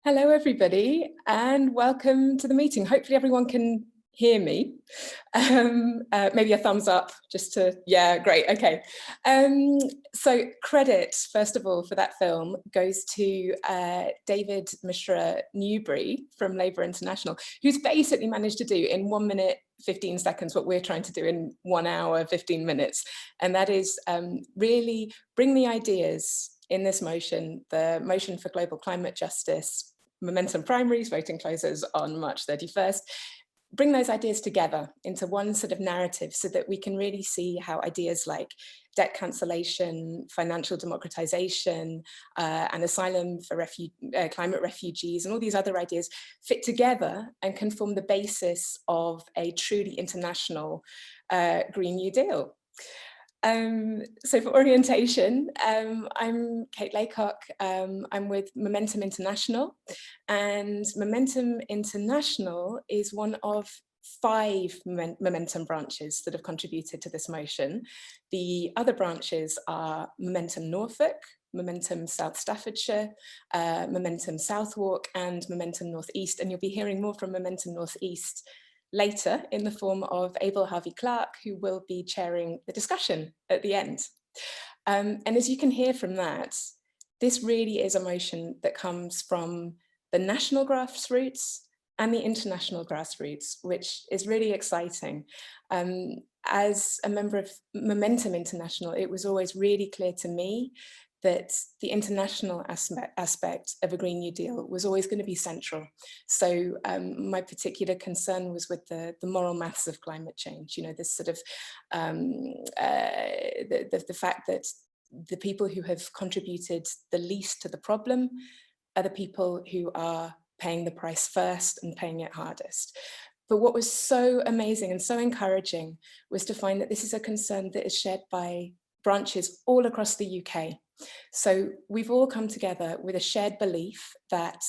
Hello, everybody, and welcome to the meeting. Hopefully everyone can hear me. Maybe a thumbs up just to, yeah, great, okay. So credit, first of all, for that film goes to David Mishra Newbury from Labour International, who's basically managed to do in 1 minute, 15 seconds what we're trying to do in 1 hour, 15 minutes. And that is really bring the ideas in this motion, the motion for global climate justice, Momentum Primaries, voting closes on March 31st, bring those ideas together into one sort of narrative so that we can really see how ideas like debt cancellation, financial democratization, and asylum for climate refugees, and all these other ideas fit together and can form the basis of a truly international Green New Deal. So for orientation, I'm Kate Laycock. I'm with Momentum International, and Momentum International is one of 5 Momentum branches that have contributed to this motion. The other branches are Momentum Norfolk, Momentum South Staffordshire, Momentum Southwark, and Momentum North East, and you'll be hearing more from Momentum North East later in the form of Abel Harvey-Clark, who will be chairing the discussion at the end. And as you can hear from that, this really is a motion that comes from the national grassroots and the international grassroots, which is really exciting. As a member of Momentum International, it was always really clear to me that the international aspect of a Green New Deal was always going to be central. So my particular concern was with the moral maths of climate change, you know, this sort of, the fact that the people who have contributed the least to the problem are the people who are paying the price first and paying it hardest. But what was so amazing and so encouraging was to find that this is a concern that is shared by branches all across the UK. So we've all come together with a shared belief that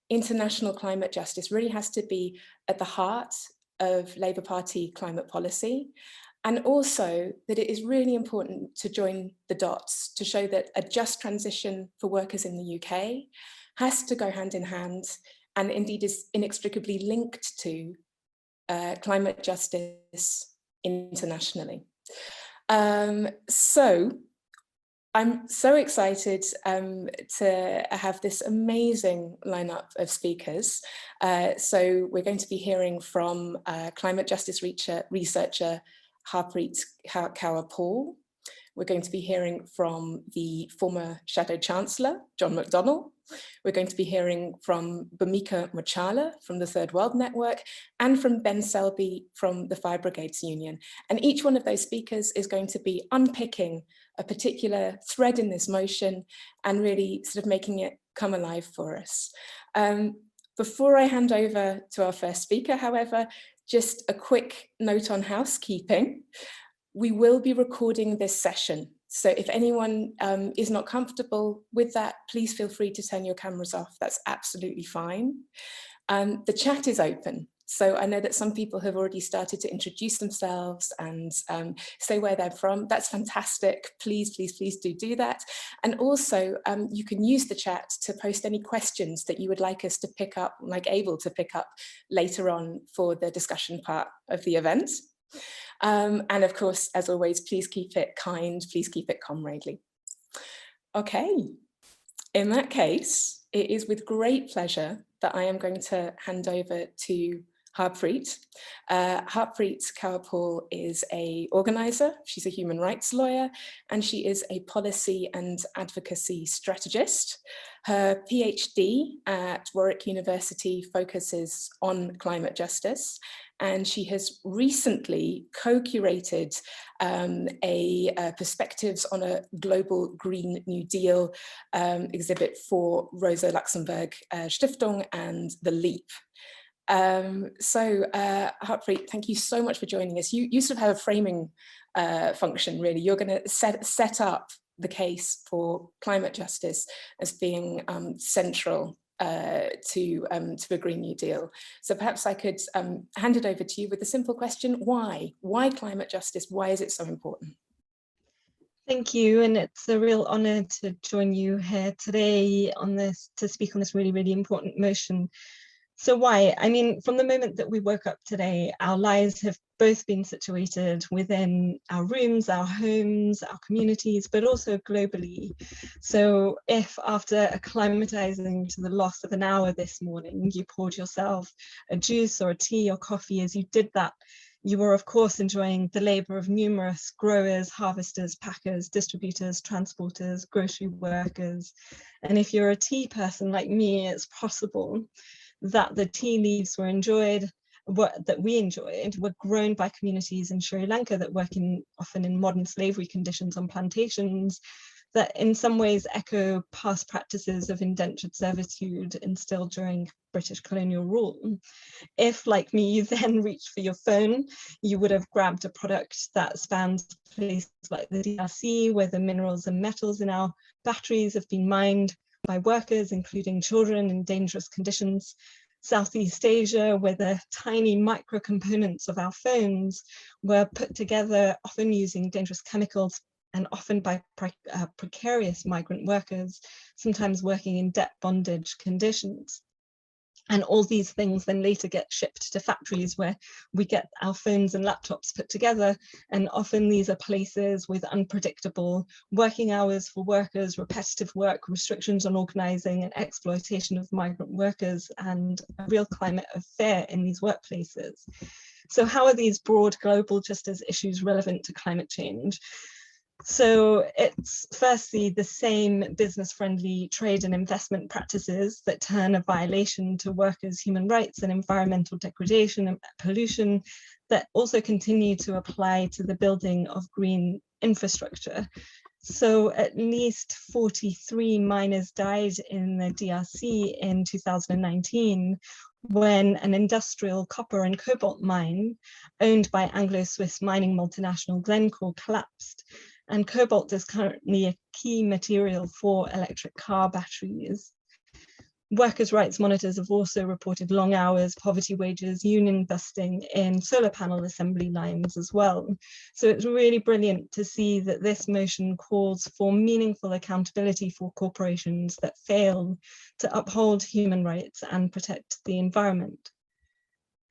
international climate justice really has to be at the heart of Labour Party climate policy, and also that it is really important to join the dots to show that a just transition for workers in the UK has to go hand in hand and indeed is inextricably linked to climate justice internationally. So I'm so excited to have this amazing lineup of speakers. So we're going to be hearing from climate justice researcher Harpreet Kaur Paul. We're going to be hearing from the former Shadow Chancellor, John McDonnell. We're going to be hearing from Bhumika Muchala from the Third World Network and from Ben Selby from the Fire Brigades Union. And each one of those speakers is going to be unpicking a particular thread in this motion and really sort of making it come alive for us. Before I hand over to our first speaker, however, just a quick note on housekeeping. We will be recording this session. So if anyone is not comfortable with that, please feel free to turn your cameras off. That's absolutely fine. The chat is open. So I know that some people have already started to introduce themselves and say where they're from. That's fantastic. Please, please, please do that. And also you can use the chat to post any questions that you would like us to pick up, like able to pick up later on for the discussion part of the event. And of course, as always, please keep it kind, please keep it comradely. Okay, in that case, it is with great pleasure that I am going to hand over to Harpreet. Harpreet Kaur Paul is an organizer, she's a human rights lawyer, and she is a policy and advocacy strategist. Her PhD at Warwick University focuses on climate justice, and she has recently co-curated perspectives on a global Green New Deal exhibit for Rosa Luxemburg Stiftung and The Leap. Harpreet, thank you so much for joining us. You sort of have a framing function, really. You're going to set up the case for climate justice as being central to a Green New Deal. So perhaps I could hand it over to you with a simple question: why? Why climate justice? Why is it so important? Thank you, and it's a real honour to join you here today to speak on this really, really important motion. So why? I mean, from the moment that we woke up today, our lives have both been situated within our rooms, our homes, our communities, but also globally. So if after acclimatizing to the loss of an hour this morning, you poured yourself a juice or a tea or coffee, as you did that, you were, of course, enjoying the labor of numerous growers, harvesters, packers, distributors, transporters, grocery workers. And if you're a tea person like me, it's possible that the tea leaves were enjoyed, that we enjoyed, were grown by communities in Sri Lanka that work often in modern slavery conditions on plantations, that in some ways echo past practices of indentured servitude instilled during British colonial rule. If, like me, you then reached for your phone, you would have grabbed a product that spans places like the DRC, where the minerals and metals in our batteries have been mined by workers, including children, in dangerous conditions. Southeast Asia, where the tiny micro components of our phones were put together, often using dangerous chemicals and often by precarious migrant workers, sometimes working in debt bondage conditions. And all these things then later get shipped to factories where we get our phones and laptops put together. And often these are places with unpredictable working hours for workers, repetitive work, restrictions on organizing, and exploitation of migrant workers, and a real climate of fear in these workplaces. So how are these broad global justice issues relevant to climate change? So it's firstly the same business-friendly trade and investment practices that turn a violation to workers' human rights and environmental degradation and pollution that also continue to apply to the building of green infrastructure. So at least 43 miners died in the DRC in 2019 when an industrial copper and cobalt mine owned by Anglo-Swiss mining multinational Glencore collapsed. And cobalt is currently a key material for electric car batteries. Workers' rights monitors have also reported long hours, poverty wages, union busting in solar panel assembly lines as well. So it's really brilliant to see that this motion calls for meaningful accountability for corporations that fail to uphold human rights and protect the environment.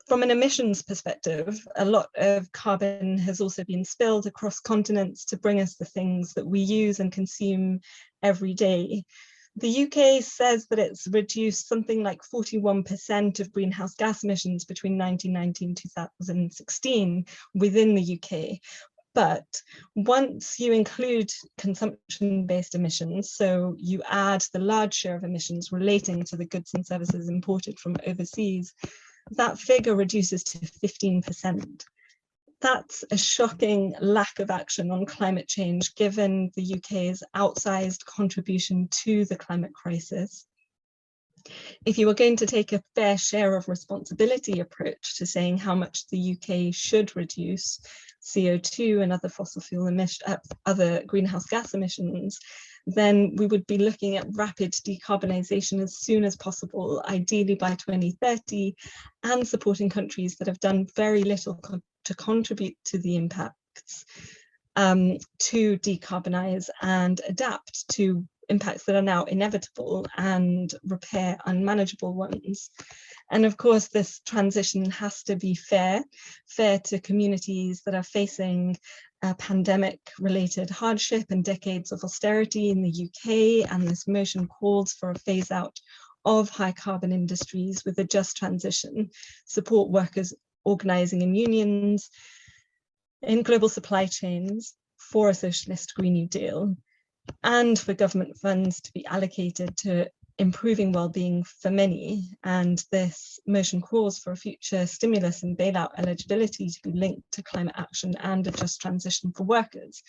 From an emissions perspective, a lot of carbon has also been spilled across continents to bring us the things that we use and consume every day. The UK says that it's reduced something like 41% of greenhouse gas emissions between 1990 and 2016 within the UK. But once you include consumption-based emissions, so you add the large share of emissions relating to the goods and services imported from overseas, that figure reduces to 15%. That's a shocking lack of action on climate change, given the UK's outsized contribution to the climate crisis. If you were going to take a fair share of responsibility approach to saying how much the UK should reduce CO2 and other fossil fuel emissions, other greenhouse gas emissions, then we would be looking at rapid decarbonisation as soon as possible, ideally by 2030, and supporting countries that have done very little to contribute to the impacts to decarbonise and adapt to impacts that are now inevitable and repair unmanageable ones. And of course, this transition has to be fair to communities that are facing pandemic-related hardship and decades of austerity in the UK, and this motion calls for a phase out of high carbon industries with a just transition, support workers organising in unions, in global supply chains for a socialist Green New Deal, and for government funds to be allocated to improving well-being for many. And this motion calls for a future stimulus and bailout eligibility to be linked to climate action and a just transition for workers.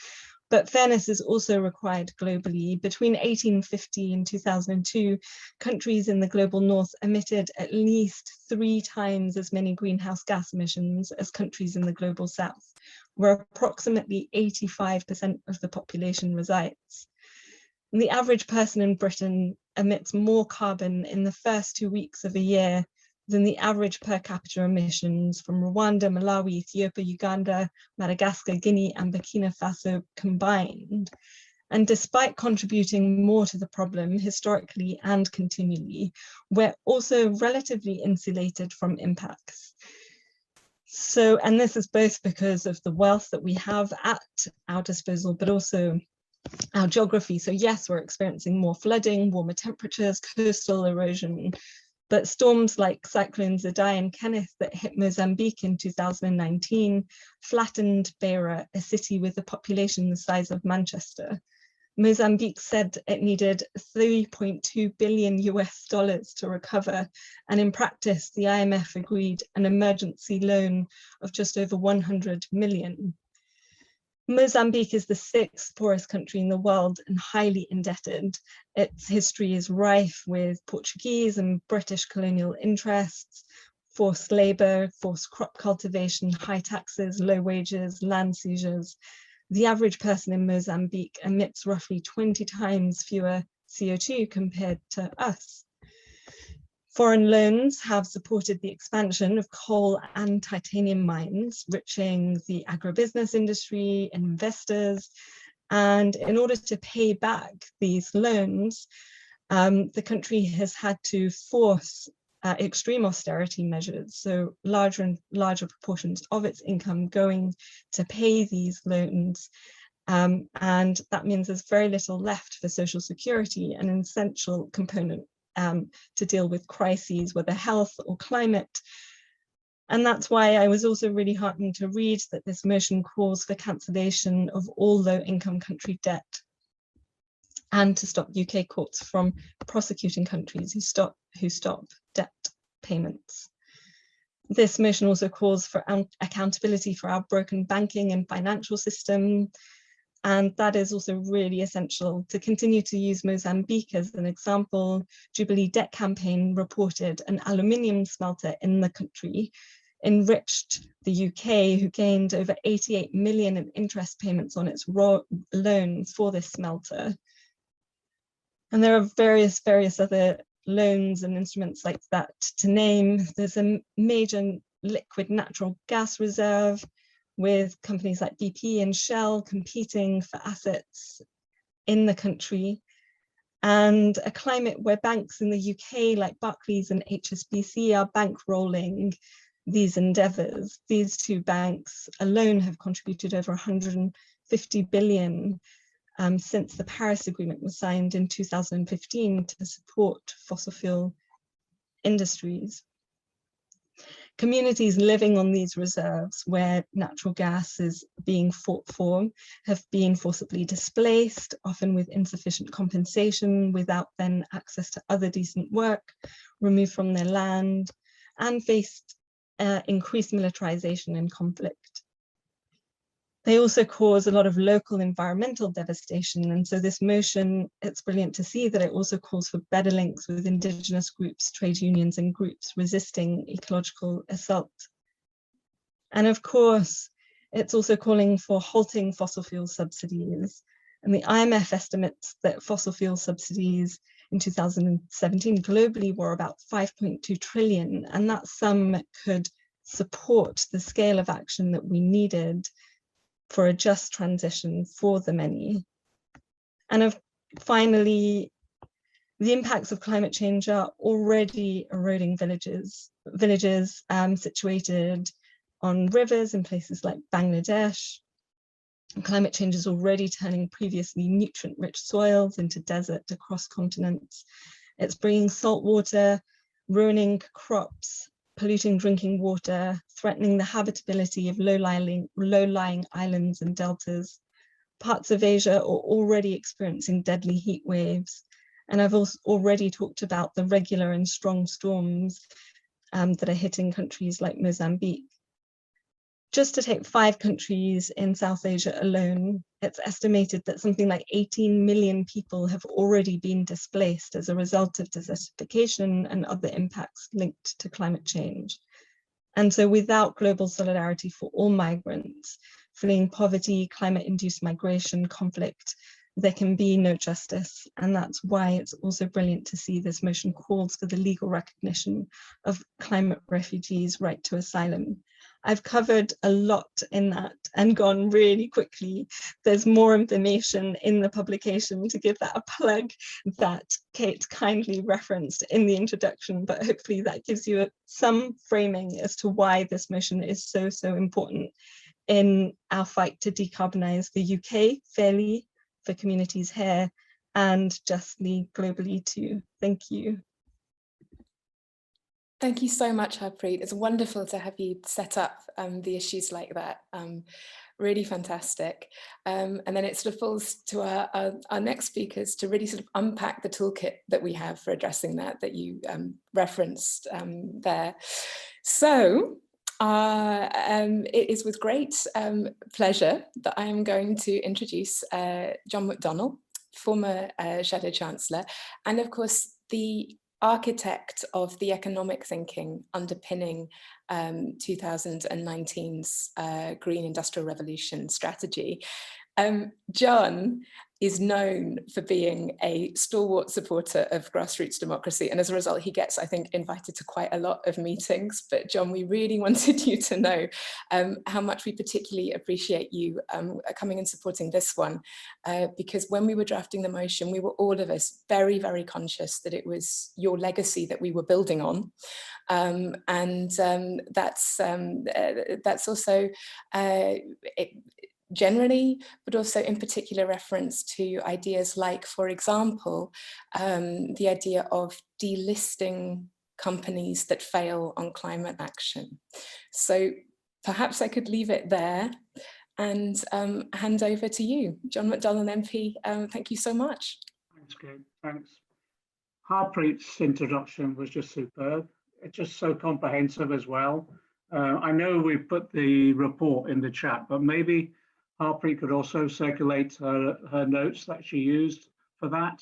But fairness is also required globally. Between 1850 and 2002, countries in the global north emitted at least 3 times as many greenhouse gas emissions as countries in the global south, where approximately 85% of the population resides. And the average person in Britain emits more carbon in the first 2 weeks of a year than the average per capita emissions from Rwanda, Malawi, Ethiopia, Uganda, Madagascar, Guinea, and Burkina Faso combined. And despite contributing more to the problem historically and continually, we're also relatively insulated from impacts. So, and this is both because of the wealth that we have at our disposal, but also our geography. So yes, we're experiencing more flooding, warmer temperatures, coastal erosion, but storms like cyclones Idai and Kenneth that hit Mozambique in 2019 flattened Beira, a city with a population the size of Manchester. Mozambique said it needed $3.2 billion to recover, and in practice, the IMF agreed an emergency loan of just over 100 million. Mozambique is the 6th poorest country in the world and highly indebted. Its history is rife with Portuguese and British colonial interests, forced labor, forced crop cultivation, high taxes, low wages, land seizures. The average person in Mozambique emits roughly 20 times fewer CO2 compared to us. Foreign loans have supported the expansion of coal and titanium mines, enriching the agribusiness industry, investors, and in order to pay back these loans, the country has had to force extreme austerity measures, so larger and larger proportions of its income going to pay these loans. And that means there's very little left for social security, an essential component to deal with crises, whether health or climate. And that's why I was also really heartened to read that this motion calls for cancellation of all low-income country debt and to stop UK courts from prosecuting countries who stop debt payments. This motion also calls for accountability for our broken banking and financial system, and that is also really essential. To continue to use Mozambique as an example, Jubilee Debt Campaign reported an aluminium smelter in the country enriched the UK, who gained over 88 million in interest payments on its loans for this smelter. And there are various other loans and instruments like that to name. There's a major liquid natural gas reserve with companies like BP and Shell competing for assets in the country, and a climate where banks in the UK like Barclays and HSBC are bankrolling these endeavours. These two banks alone have contributed over 150 billion since the Paris Agreement was signed in 2015 to support fossil fuel industries. Communities living on these reserves where natural gas is being fought for have been forcibly displaced, often with insufficient compensation, without then access to other decent work, removed from their land, and faced increased militarization and conflict. They also cause a lot of local environmental devastation. And so this motion, it's brilliant to see that it also calls for better links with indigenous groups, trade unions, and groups resisting ecological assault. And of course, it's also calling for halting fossil fuel subsidies. And the IMF estimates that fossil fuel subsidies in 2017 globally were about 5.2 trillion. And that sum could support the scale of action that we needed for a just transition for the many. And finally, the impacts of climate change are already eroding villages situated on rivers in places like Bangladesh. Climate change is already turning previously nutrient-rich soils into desert across continents. It's bringing salt water, ruining crops, polluting drinking water, threatening the habitability of low-lying islands and deltas. Parts of Asia are already experiencing deadly heat waves. And I've also already talked about the regular and strong storms that are hitting countries like Mozambique. Just to take 5 countries in South Asia alone, it's estimated that something like 18 million people have already been displaced as a result of desertification and other impacts linked to climate change. And so without global solidarity for all migrants, fleeing poverty, climate-induced migration, conflict, there can be no justice. And that's why it's also brilliant to see this motion calls for the legal recognition of climate refugees' right to asylum. I've covered a lot in that and gone really quickly. There's more information in the publication, to give that a plug, that Kate kindly referenced in the introduction, but hopefully that gives you some framing as to why this motion is so, so important in our fight to decarbonise the UK fairly for communities here and justly globally too. Thank you. Thank you so much, Harpreet. It's wonderful to have you set up the issues like that. Really fantastic. And then it sort of falls to our next speakers to really sort of unpack the toolkit that we have for addressing that you referenced there. So it is with great pleasure that I am going to introduce John McDonnell, former Shadow Chancellor, and of course the architect of the economic thinking underpinning 2019's Green Industrial Revolution strategy. John is known for being a stalwart supporter of grassroots democracy, and as a result he gets, I think, invited to quite a lot of meetings. But John, we really wanted you to know how much we particularly appreciate you coming and supporting this one, because when we were drafting the motion, we were all of us very, very conscious that it was your legacy that we were building on, and that's also generally, but also in particular reference to ideas like, for example, the idea of delisting companies that fail on climate action. So perhaps I could leave it there and hand over to you, John McDonnell MP. Thank you so much. Thanks, Kate. Thanks. Harpreet's introduction was just superb. It's just so comprehensive as well. I know we put the report in the chat, but maybe Harpreet could also circulate her notes that she used for that,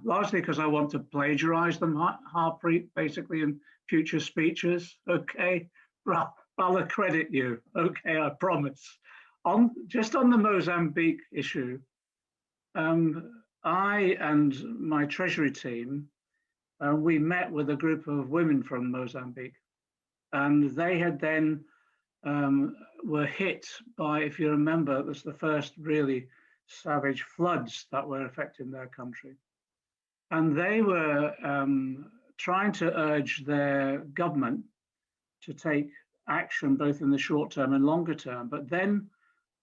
largely because I want to plagiarize them, Harpreet, basically in future speeches. Okay, I'll accredit you. Okay, I promise. Just on the Mozambique issue, I and my Treasury team, we met with a group of women from Mozambique, and they had then were hit by, if you remember, it was the first really savage floods that were affecting their country. And they were trying to urge their government to take action both in the short term and longer term. But then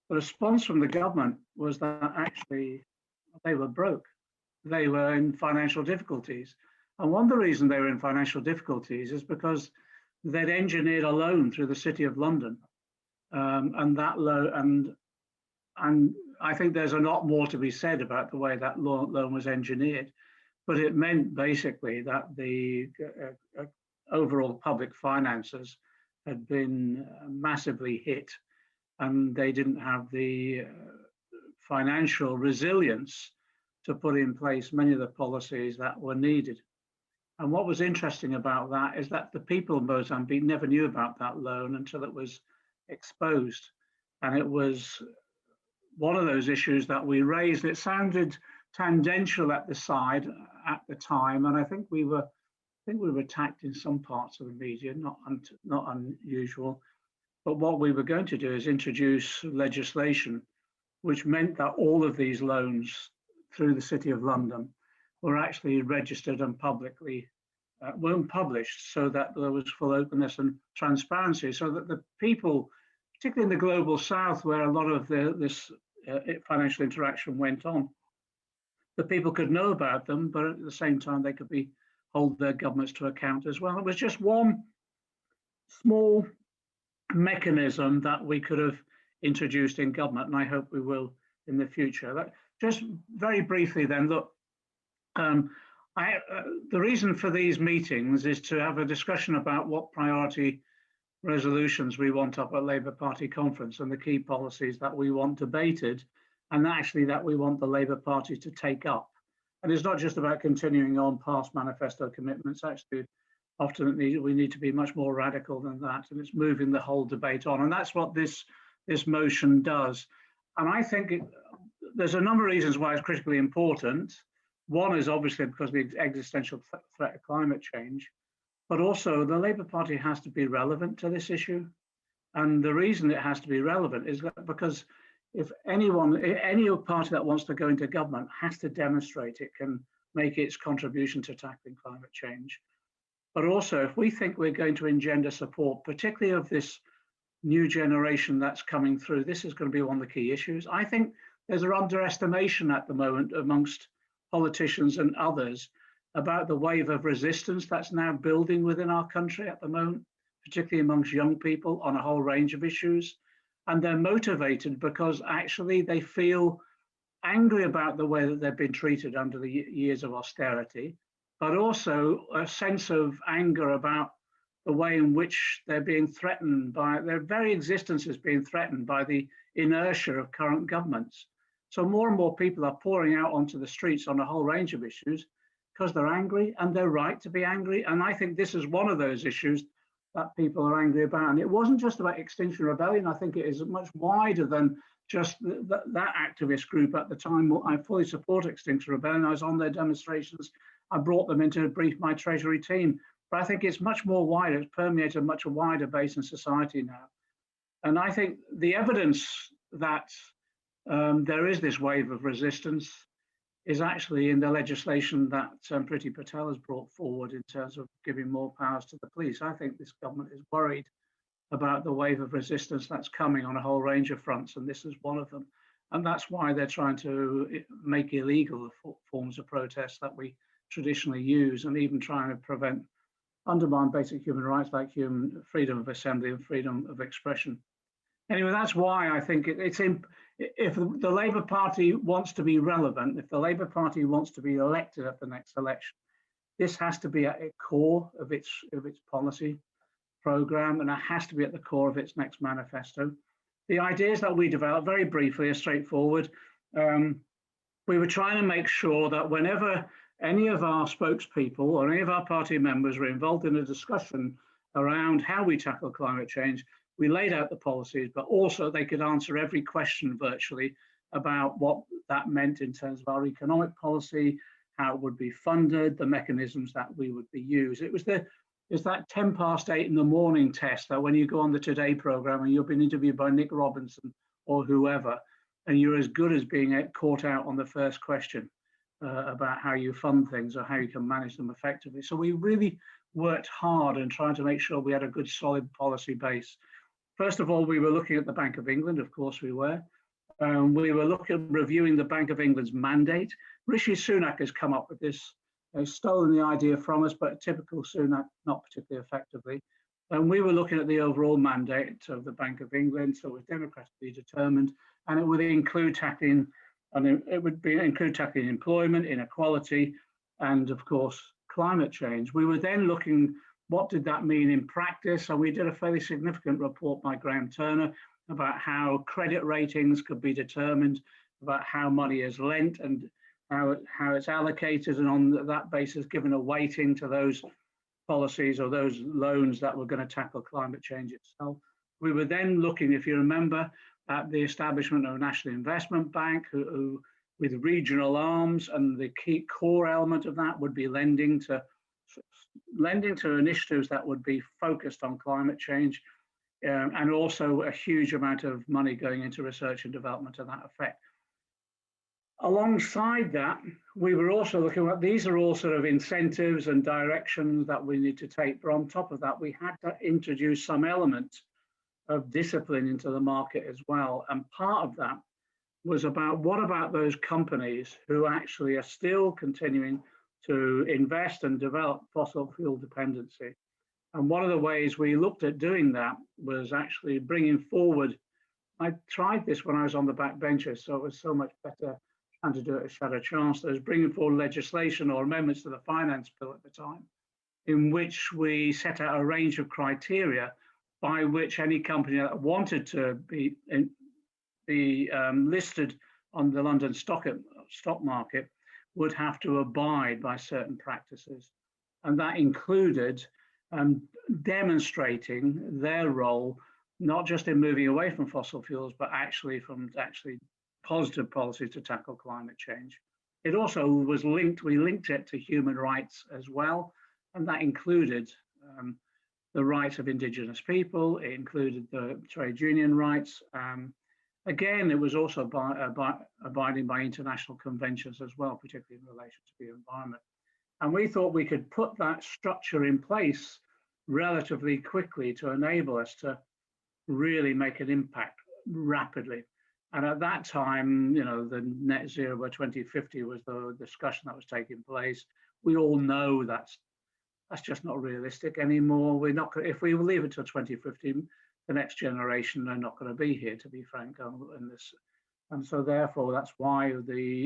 the response from the government was that actually they were broke. They were in financial difficulties. And one of the reasons they were in financial difficulties is because they'd engineered a loan through the City of London, and that loan, and I think there's a lot more to be said about the way that loan was engineered, but it meant basically that the overall public finances had been massively hit, and they didn't have the financial resilience to put in place many of the policies that were needed. And what was interesting about that is that the people of Mozambique never knew about that loan until it was exposed. And it was one of those issues that we raised. It sounded tangential at the side at the time, and I think we were attacked in some parts of the media, not unusual. But what we were going to do is introduce legislation which meant that all of these loans through the City of London were actually registered and publicly weren't published, so that there was full openness and transparency, so that the people, particularly in the global south where a lot of this financial interaction went on, the people could know about them, but at the same time they could hold their governments to account as well. It was just one small mechanism that we could have introduced in government, and I hope we will in the future. Just very briefly then, look, the reason for these meetings is to have a discussion about what priority resolutions we want up at Labour Party conference and the key policies that we want debated, and actually that we want the Labour Party to take up. And it's not just about continuing on past manifesto commitments. Actually, often we need to be much more radical than that, and it's moving the whole debate on. And that's what this motion does. And I think there's a number of reasons why it's critically important. One is obviously because of the existential threat of climate change, but also the Labour Party has to be relevant to this issue. And the reason it has to be relevant is that because if any party that wants to go into government has to demonstrate it can make its contribution to tackling climate change. But also, if we think we're going to engender support, particularly of this new generation that's coming through, this is going to be one of the key issues. I think there's an underestimation at the moment amongst politicians and others about the wave of resistance that's now building within our country at the moment, particularly amongst young people on a whole range of issues. And they're motivated because actually they feel angry about the way that they've been treated under the years of austerity, but also a sense of anger about the way in which they're being threatened by, their very existence is being threatened by the inertia of current governments. So more and more people are pouring out onto the streets on a whole range of issues because they're angry, and they're right to be angry. And I think this is one of those issues that people are angry about. And it wasn't just about Extinction Rebellion. I think it is much wider than just that activist group at the time. I fully support Extinction Rebellion. I was on their demonstrations. I brought them in to brief my Treasury team. But I think it's much more wider. It's permeated a much wider base in society now. And I think the evidence that there is this wave of resistance is actually in the legislation that Priti Patel has brought forward in terms of giving more powers to the police. I think this government is worried about the wave of resistance that's coming on a whole range of fronts, and this is one of them. And that's why they're trying to make illegal the forms of protest that we traditionally use, and even trying to undermine basic human rights like freedom of assembly and freedom of expression. Anyway, that's why I think if the Labour Party wants to be relevant, if the Labour Party wants to be elected at the next election, this has to be at the core of its policy programme, and it has to be at the core of its next manifesto. The ideas that we developed, very briefly, are straightforward. We were trying to make sure that whenever any of our spokespeople or any of our party members were involved in a discussion around how we tackle climate change, we laid out the policies, but also they could answer every question virtually about what that meant in terms of our economic policy, how it would be funded, the mechanisms that we would be used. It's that 10 past 8 in the morning test that when you go on the Today programme and you've been interviewed by Nick Robinson or whoever, and you're as good as being caught out on the first question about how you fund things or how you can manage them effectively. So we really worked hard in trying to make sure we had a good solid policy base. First of all, we were looking at the Bank of England, of course we were. We were looking at reviewing the Bank of England's mandate. Rishi Sunak has come up with this. They've stolen the idea from us, but typical Sunak, not particularly effectively. And we were looking at the overall mandate of the Bank of England, so it was democratically determined, and it would include tackling, employment, inequality, and of course, climate change. We were then looking, what did that mean in practice? And we did a fairly significant report by Graham Turner about how credit ratings could be determined, about how money is lent and how it's allocated, and on that basis given a weighting to those policies or those loans that were going to tackle climate change itself. We were then looking, if you remember, at the establishment of a National Investment Bank who with regional arms, and the key core element of that would be lending to initiatives that would be focused on climate change, and also a huge amount of money going into research and development to that effect. Alongside that, we were also looking at, these are all sort of incentives and directions that we need to take, but on top of that, we had to introduce some element of discipline into the market as well. And part of that was about, what about those companies who actually are still continuing to invest and develop fossil fuel dependency? And one of the ways we looked at doing that was actually bringing forward, I tried this when I was on the back benches, so it was so much better trying to do it as Shadow Chancellors, bringing forward legislation or amendments to the finance bill at the time, in which we set out a range of criteria by which any company that wanted to be listed on the London stock market would have to abide by certain practices. And that included demonstrating their role, not just in moving away from fossil fuels, but actually positive policies to tackle climate change. It also was linked, we linked it to human rights as well, and that included the rights of indigenous people, it included the trade union rights. Again, it was also abiding by international conventions as well, particularly in relation to the environment. And we thought we could put that structure in place relatively quickly to enable us to really make an impact rapidly. And at that time, you know, the net zero by 2050 was the discussion that was taking place. We all know that's just not realistic anymore. We're not, if we leave it till 2050, the next generation are not going to be here, to be frank, in this. And so therefore, that's why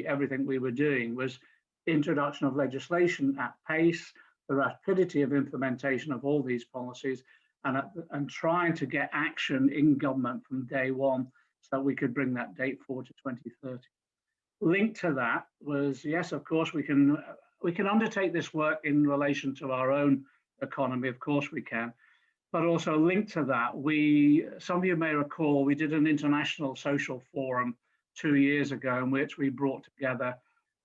everything we were doing was introduction of legislation at pace, the rapidity of implementation of all these policies, and trying to get action in government from day one so that we could bring that date forward to 2030. Linked to that was, yes, of course, we can undertake this work in relation to our own economy, of course we can, but also linked to that, some of you may recall, we did an international social forum 2 years ago in which we brought together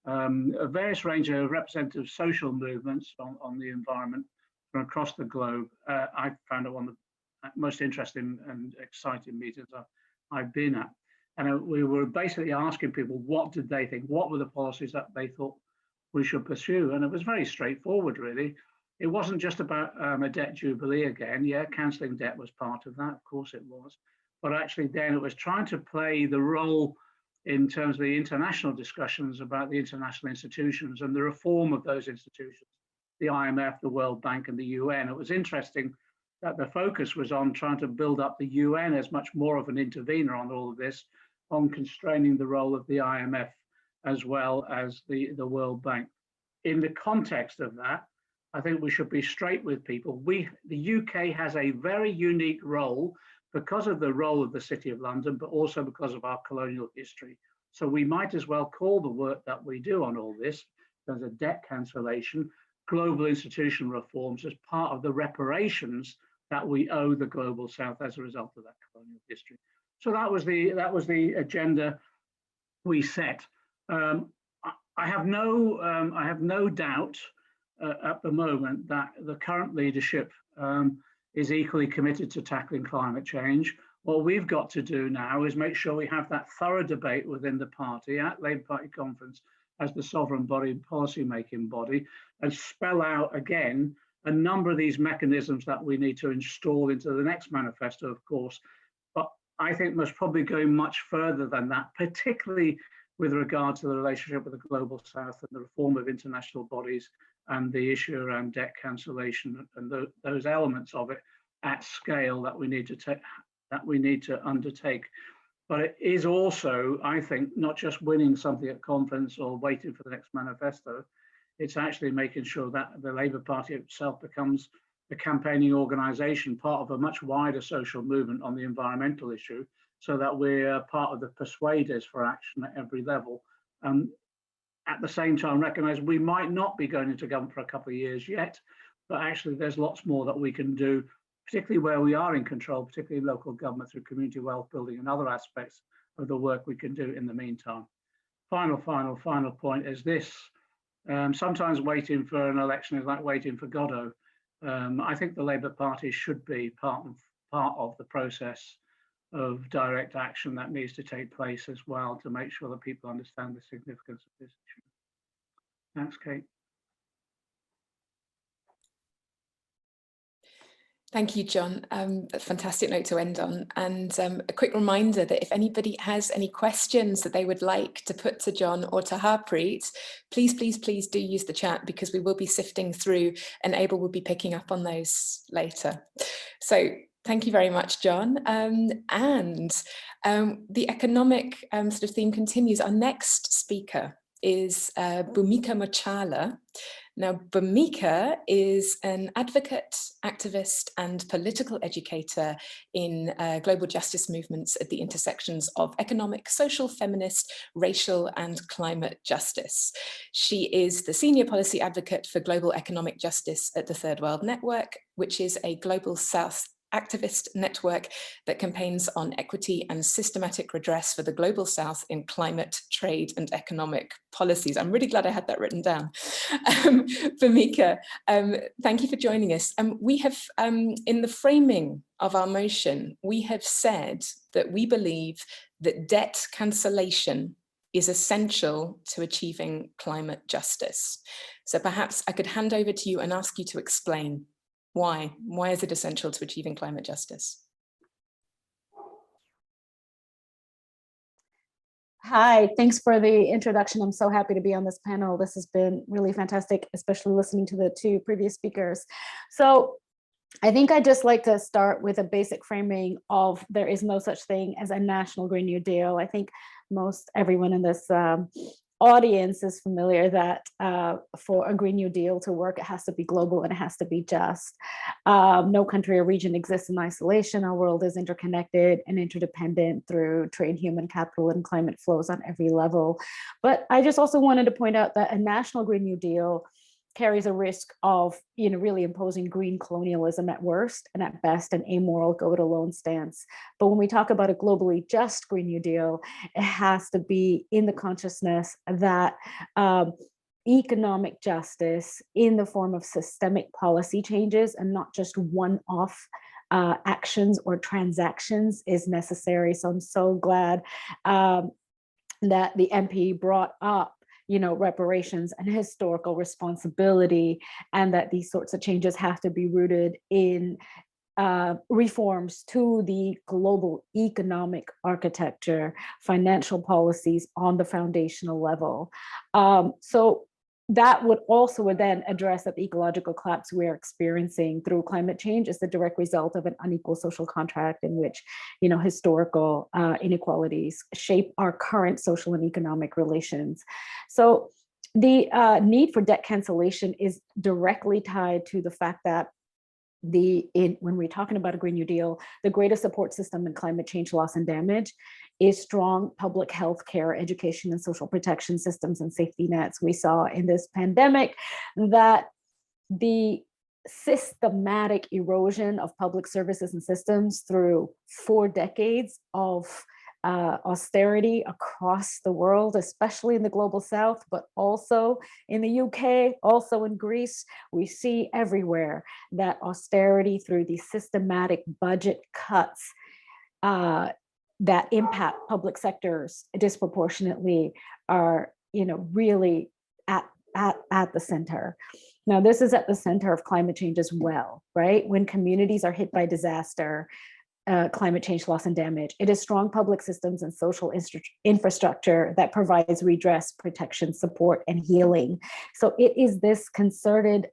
a various range of representative social movements on the environment from across the globe. I found it one of the most interesting and exciting meetings I've been at. And we were basically asking people, what did they think? What were the policies that they thought we should pursue? And it was very straightforward, really. It wasn't just about a debt jubilee again. Yeah, cancelling debt was part of that, of course it was. But actually then it was trying to play the role in terms of the international discussions about the international institutions and the reform of those institutions, the IMF, the World Bank, and the UN. It was interesting that the focus was on trying to build up the UN as much more of an intervener on all of this, on constraining the role of the IMF as well as the World Bank. In the context of that, I think we should be straight with people. The UK has a very unique role because of the role of the City of London, but also because of our colonial history. So we might as well call the work that we do on all this, there's a debt cancellation, global institution reforms as part of the reparations that we owe the global South as a result of that colonial history. So that was the agenda we set. I have no doubt at the moment that the current leadership is equally committed to tackling climate change. What we've got to do now is make sure we have that thorough debate within the party at Labour Party conference as the sovereign body, policy-making body, and spell out again a number of these mechanisms that we need to install into the next manifesto, of course. But I think must probably go much further than that, particularly with regard to the relationship with the global South and the reform of international bodies and the issue around debt cancellation and those elements of it at scale that we need to undertake. But it is also, I think, not just winning something at conference or waiting for the next manifesto. It's actually making sure that the Labour Party itself becomes a campaigning organisation, part of a much wider social movement on the environmental issue, so that we're part of the persuaders for action at every level. At the same time, recognise we might not be going into government for a couple of years yet, but actually there's lots more that we can do, particularly where we are in control, particularly local government through community wealth building and other aspects of the work we can do in the meantime. Final point is this. Sometimes waiting for an election is like waiting for Godot. I think the Labour Party should be part of the process of direct action that needs to take place as well to make sure that people understand the significance of this issue. Thanks, Kate. Thank you, John. A fantastic note to end on. And a quick reminder that if anybody has any questions that they would like to put to John or to Harpreet, please do use the chat, because we will be sifting through and Abel will be picking up on those later. So thank you very much, John. The economic sort of theme continues. Our next speaker is Bhumika Mochala. Now, Bhumika is an advocate, activist, and political educator in global justice movements at the intersections of economic, social, feminist, racial, and climate justice. She is the senior policy advocate for global economic justice at the Third World Network, which is a global South activist network that campaigns on equity and systematic redress for the Global South in climate, trade, and economic policies. I'm really glad I had that written down. Bhumika, thank you for joining us. We have, in the framing of our motion, we have said that we believe that debt cancellation is essential to achieving climate justice. So perhaps I could hand over to you and ask you to explain why. Why is it essential to achieving climate justice? Hi, thanks for the introduction. I'm so happy to be on this panel. This has been really fantastic, especially listening to the two previous speakers. So I think I'd just like to start with a basic framing of there is no such thing as a national Green New Deal. I think most everyone in this audience is familiar that for a Green New Deal to work, it has to be global and it has to be just. No country or region exists in isolation. Our world is interconnected and interdependent through trade, human capital, and climate flows on every level. But I just also wanted to point out that a national Green New Deal carries a risk of, really imposing green colonialism at worst, and at best an amoral go-it-alone stance. But when we talk about a globally just Green New Deal, it has to be in the consciousness that economic justice in the form of systemic policy changes and not just one-off actions or transactions is necessary. So I'm so glad that the MP brought up reparations and historical responsibility, and that these sorts of changes have to be rooted in reforms to the global economic architecture, financial policies on the foundational level. So that would then address that the ecological collapse we are experiencing through climate change is the direct result of an unequal social contract in which, historical inequalities shape our current social and economic relations. So the need for debt cancellation is directly tied to the fact that when we're talking about a Green New Deal, the greatest support system in climate change loss and damage is strong public health care, education, and social protection systems and safety nets. We saw in this pandemic that the systematic erosion of public services and systems through 4 decades of austerity across the world, especially in the global South, but also in the UK, also in Greece. We see everywhere that austerity through these systematic budget cuts that impact public sectors disproportionately are, really at the center. Now, this is at the center of climate change as well, right? When communities are hit by disaster, climate change loss and damage, it is strong public systems and social infrastructure that provides redress, protection, support, and healing. So it is this concerted,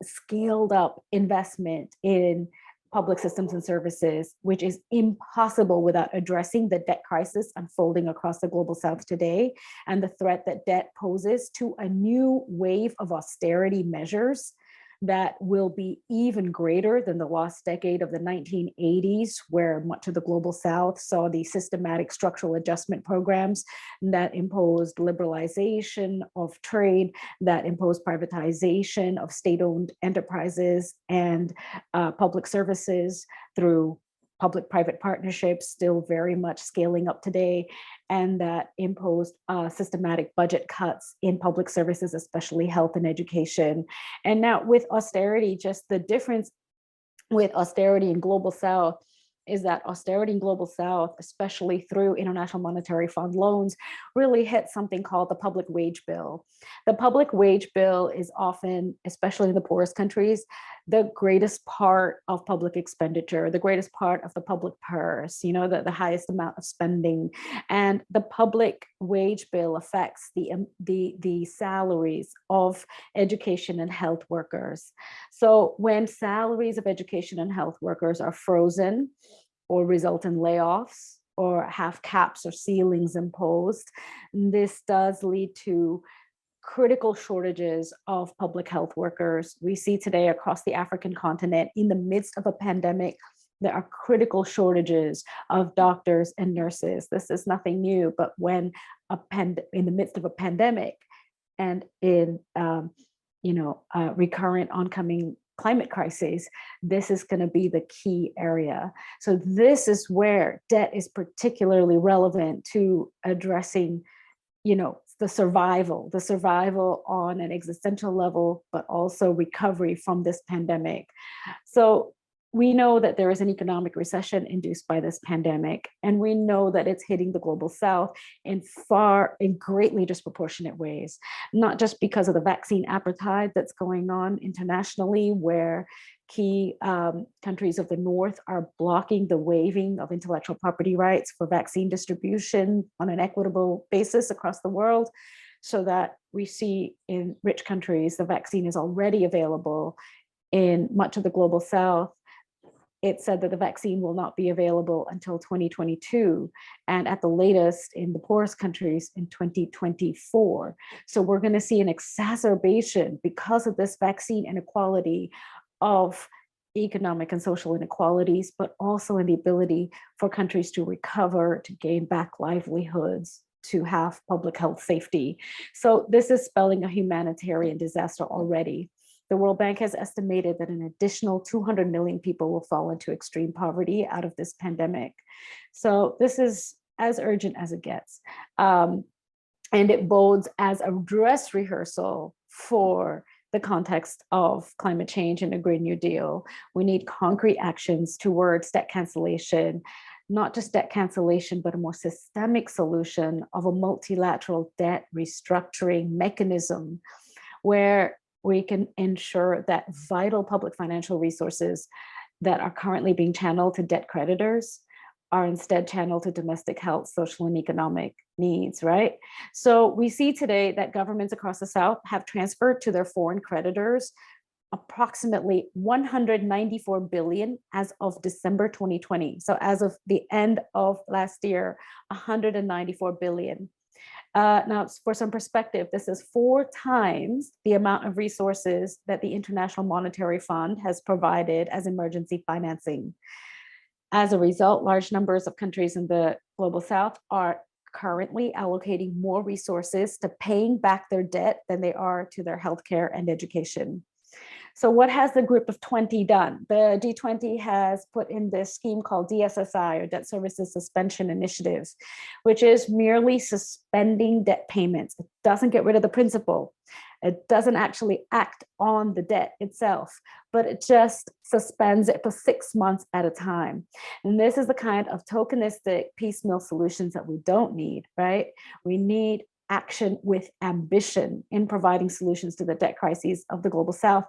scaled up investment in public systems and services, which is impossible without addressing the debt crisis unfolding across the global South today, and the threat that debt poses to a new wave of austerity measures that will be even greater than the lost decade of the 1980s, where much of the global South saw the systematic structural adjustment programs that imposed liberalization of trade, that imposed privatization of state-owned enterprises and public services through public-private partnerships, still very much scaling up today, and that imposed systematic budget cuts in public services, especially health and education. And now with austerity, just the difference with austerity in global South is that austerity in global South, especially through International Monetary Fund loans, really hit something called the public wage bill. The public wage bill is often, especially in the poorest countries, the greatest part of public expenditure, the greatest part of the public purse, the highest amount of spending. And the public wage bill affects the salaries of education and health workers. So when salaries of education and health workers are frozen or result in layoffs or have caps or ceilings imposed, this does lead to critical shortages of public health workers. We see today across the African continent, in the midst of a pandemic, there are critical shortages of doctors and nurses. This is nothing new, but when in the midst of a pandemic and in recurrent oncoming climate crisis, this is going to be the key area. So this is where debt is particularly relevant to addressing, the survival on an existential level, but also recovery from this pandemic. So we know that there is an economic recession induced by this pandemic, and we know that it's hitting the global South in greatly disproportionate ways, not just because of the vaccine appetite that's going on internationally, where key countries of the North are blocking the waiving of intellectual property rights for vaccine distribution on an equitable basis across the world, so that we see in rich countries, the vaccine is already available. In much of the global South, it said that the vaccine will not be available until 2022, and at the latest in the poorest countries in 2024. So we're going to see an exacerbation because of this vaccine inequality of economic and social inequalities, but also in the ability for countries to recover, to gain back livelihoods, to have public health safety. So this is spelling a humanitarian disaster already. The World Bank has estimated that an additional 200 million people will fall into extreme poverty out of this pandemic. So this is as urgent as it gets. And it bodes as a dress rehearsal for the context of climate change and a Green New Deal. We need concrete actions towards debt cancellation, not just debt cancellation, but a more systemic solution of a multilateral debt restructuring mechanism where we can ensure that vital public financial resources that are currently being channeled to debt creditors are instead channeled to domestic health, social, and economic needs, right? So we see today that governments across the South have transferred to their foreign creditors approximately 194 billion as of December 2020. So as of the end of last year, 194 billion. Now, for some perspective, this is 4 times the amount of resources that the International Monetary Fund has provided as emergency financing. As a result, large numbers of countries in the global South are currently allocating more resources to paying back their debt than they are to their healthcare and education. So what has the Group of 20 done? The G20 has put in this scheme called DSSI, or Debt Services Suspension Initiative, which is merely suspending debt payments. It doesn't get rid of the principal. It doesn't actually act on the debt itself, but it just suspends it for 6 months at a time. And this is the kind of tokenistic piecemeal solutions that we don't need, right? We need action with ambition in providing solutions to the debt crises of the global South,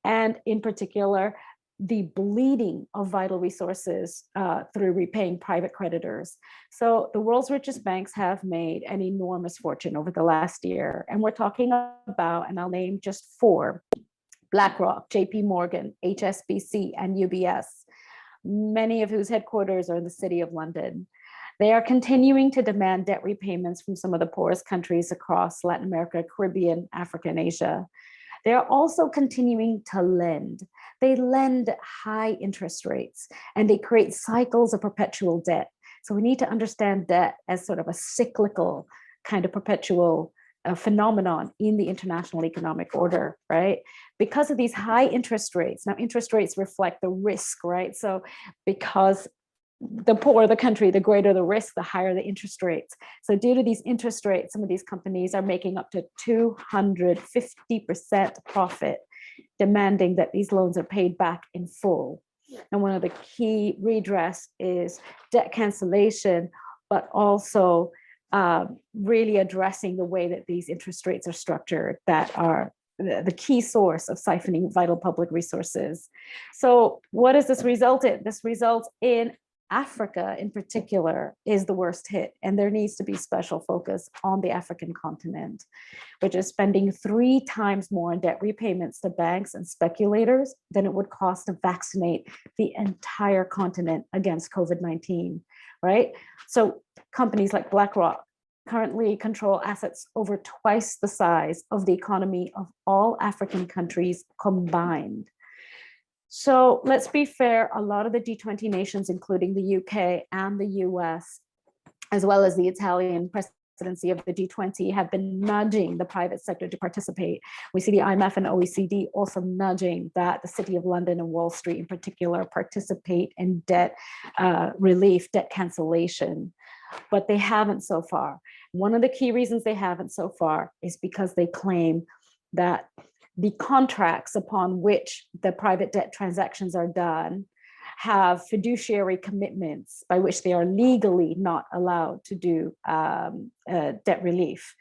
and in particular, the bleeding of vital resources through repaying private creditors. So the world's richest banks have made an enormous fortune over the last year. And we're talking about, and I'll name just 4, BlackRock, JP Morgan, HSBC, and UBS, many of whose headquarters are in the City of London. They are continuing to demand debt repayments from some of the poorest countries across Latin America, Caribbean, Africa, and Asia. They are also continuing to lend. They lend high interest rates, and they create cycles of perpetual debt. So we need to understand debt as sort of a cyclical kind of perpetual phenomenon in the international economic order, right? Because of these high interest rates. Now, interest rates reflect the risk, right? So because the poorer the country, the greater the risk, the higher the interest rates. So due to these interest rates, some of these companies are making up to 250% profit, demanding that these loans are paid back in full. And one of the key redress is debt cancellation, but also really addressing the way that these interest rates are structured that are the key source of siphoning vital public resources. So what does this result in? This results in Africa in particular is the worst hit, and there needs to be special focus on the African continent, which is spending 3 times more on debt repayments to banks and speculators than it would cost to vaccinate the entire continent against COVID-19, right? So companies like BlackRock currently control assets over twice the size of the economy of all African countries combined. So let's be fair, a lot of the G20 nations, including the UK and the US, as well as the Italian presidency of the G20 have been nudging the private sector to participate. We see the IMF and OECD also nudging that the City of London and Wall Street in particular participate in debt relief, debt cancellation, but they haven't so far. One of the key reasons they haven't so far is because they claim that the contracts upon which the private debt transactions are done have fiduciary commitments by which they are legally not allowed to do debt relief.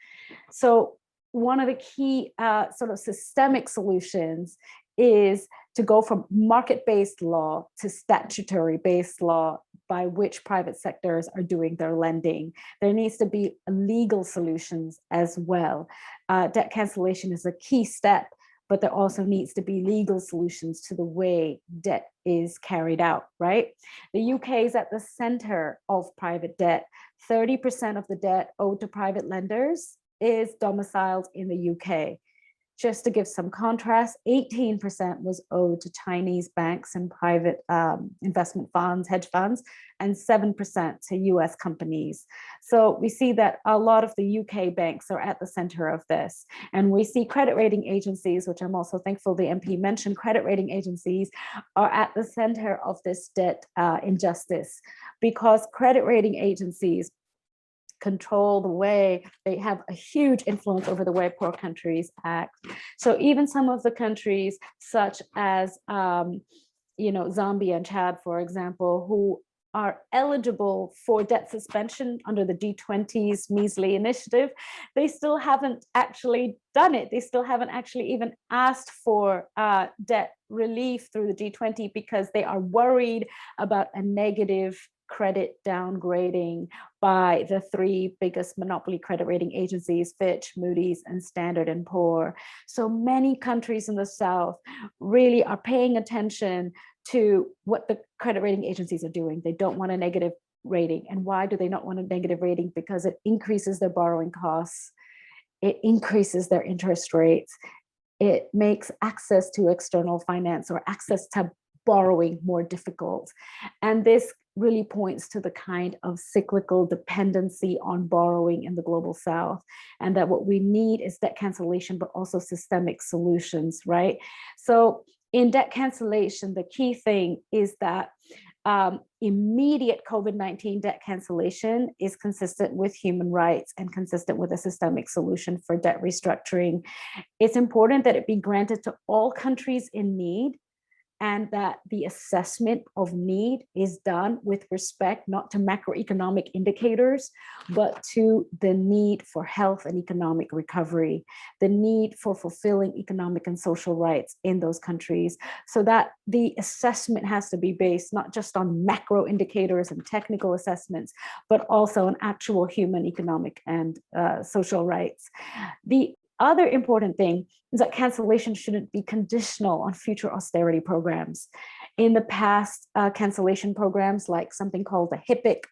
So one of the key sort of systemic solutions is to go from market-based law to statutory-based law by which private sectors are doing their lending. There needs to be legal solutions as well. Debt cancellation is a key step, but there also needs to be legal solutions to the way debt is carried out, right? The UK is at the center of private debt. 30% of the debt owed to private lenders is domiciled in the UK. Just to give some contrast, 18% was owed to Chinese banks and private investment funds, hedge funds, and 7% to US companies. So we see that a lot of the UK banks are at the center of this. And we see credit rating agencies, which I'm also thankful the MP mentioned, credit rating agencies are at the center of this debt injustice, because credit rating agencies control the way, they have a huge influence over the way poor countries act. So even some of the countries such as Zambia and Chad, for example, who are eligible for debt suspension under the G20's measly initiative, they still haven't actually done it. They still haven't actually even asked for debt relief through the G20 because they are worried about a negative credit downgrading by the three biggest monopoly credit rating agencies, Fitch, Moody's, and Standard & Poor. So many countries in the South really are paying attention to what the credit rating agencies are doing. They don't want a negative rating. And why do they not want a negative rating? Because it increases their borrowing costs. It increases their interest rates. It makes access to external finance or access to borrowing more difficult. And this really points to the kind of cyclical dependency on borrowing in the global South, and that what we need is debt cancellation, but also systemic solutions, right? So in debt cancellation, the key thing is that immediate COVID-19 debt cancellation is consistent with human rights and consistent with a systemic solution for debt restructuring. It's important that it be granted to all countries in need, and that the assessment of need is done with respect not to macroeconomic indicators, but to the need for health and economic recovery, the need for fulfilling economic and social rights in those countries, so that the assessment has to be based not just on macro indicators and technical assessments, but also on actual human, economic, and social rights. The other important thing is that cancellation shouldn't be conditional on future austerity programs. In the past, cancellation programs like something called the HIPIC,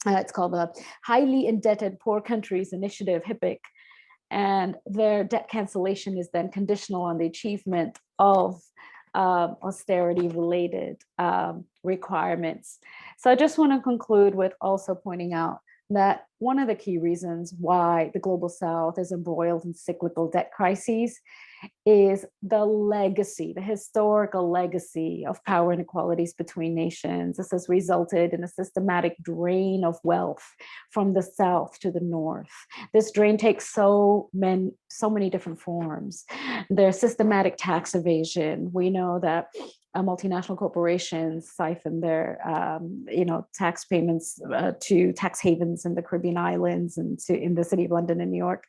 it's called the Highly Indebted Poor Countries Initiative, HIPIC, and their debt cancellation is then conditional on the achievement of austerity-related requirements. So I just want to conclude with also pointing out that one of the key reasons why the global South is embroiled in cyclical debt crises is the legacy, the historical legacy of power inequalities between nations. This has resulted in a systematic drain of wealth from the South to the North. This drain takes so many different forms. There's systematic tax evasion. We know that multinational corporations siphon their tax payments to tax havens in the Caribbean islands and in the city of London and New York,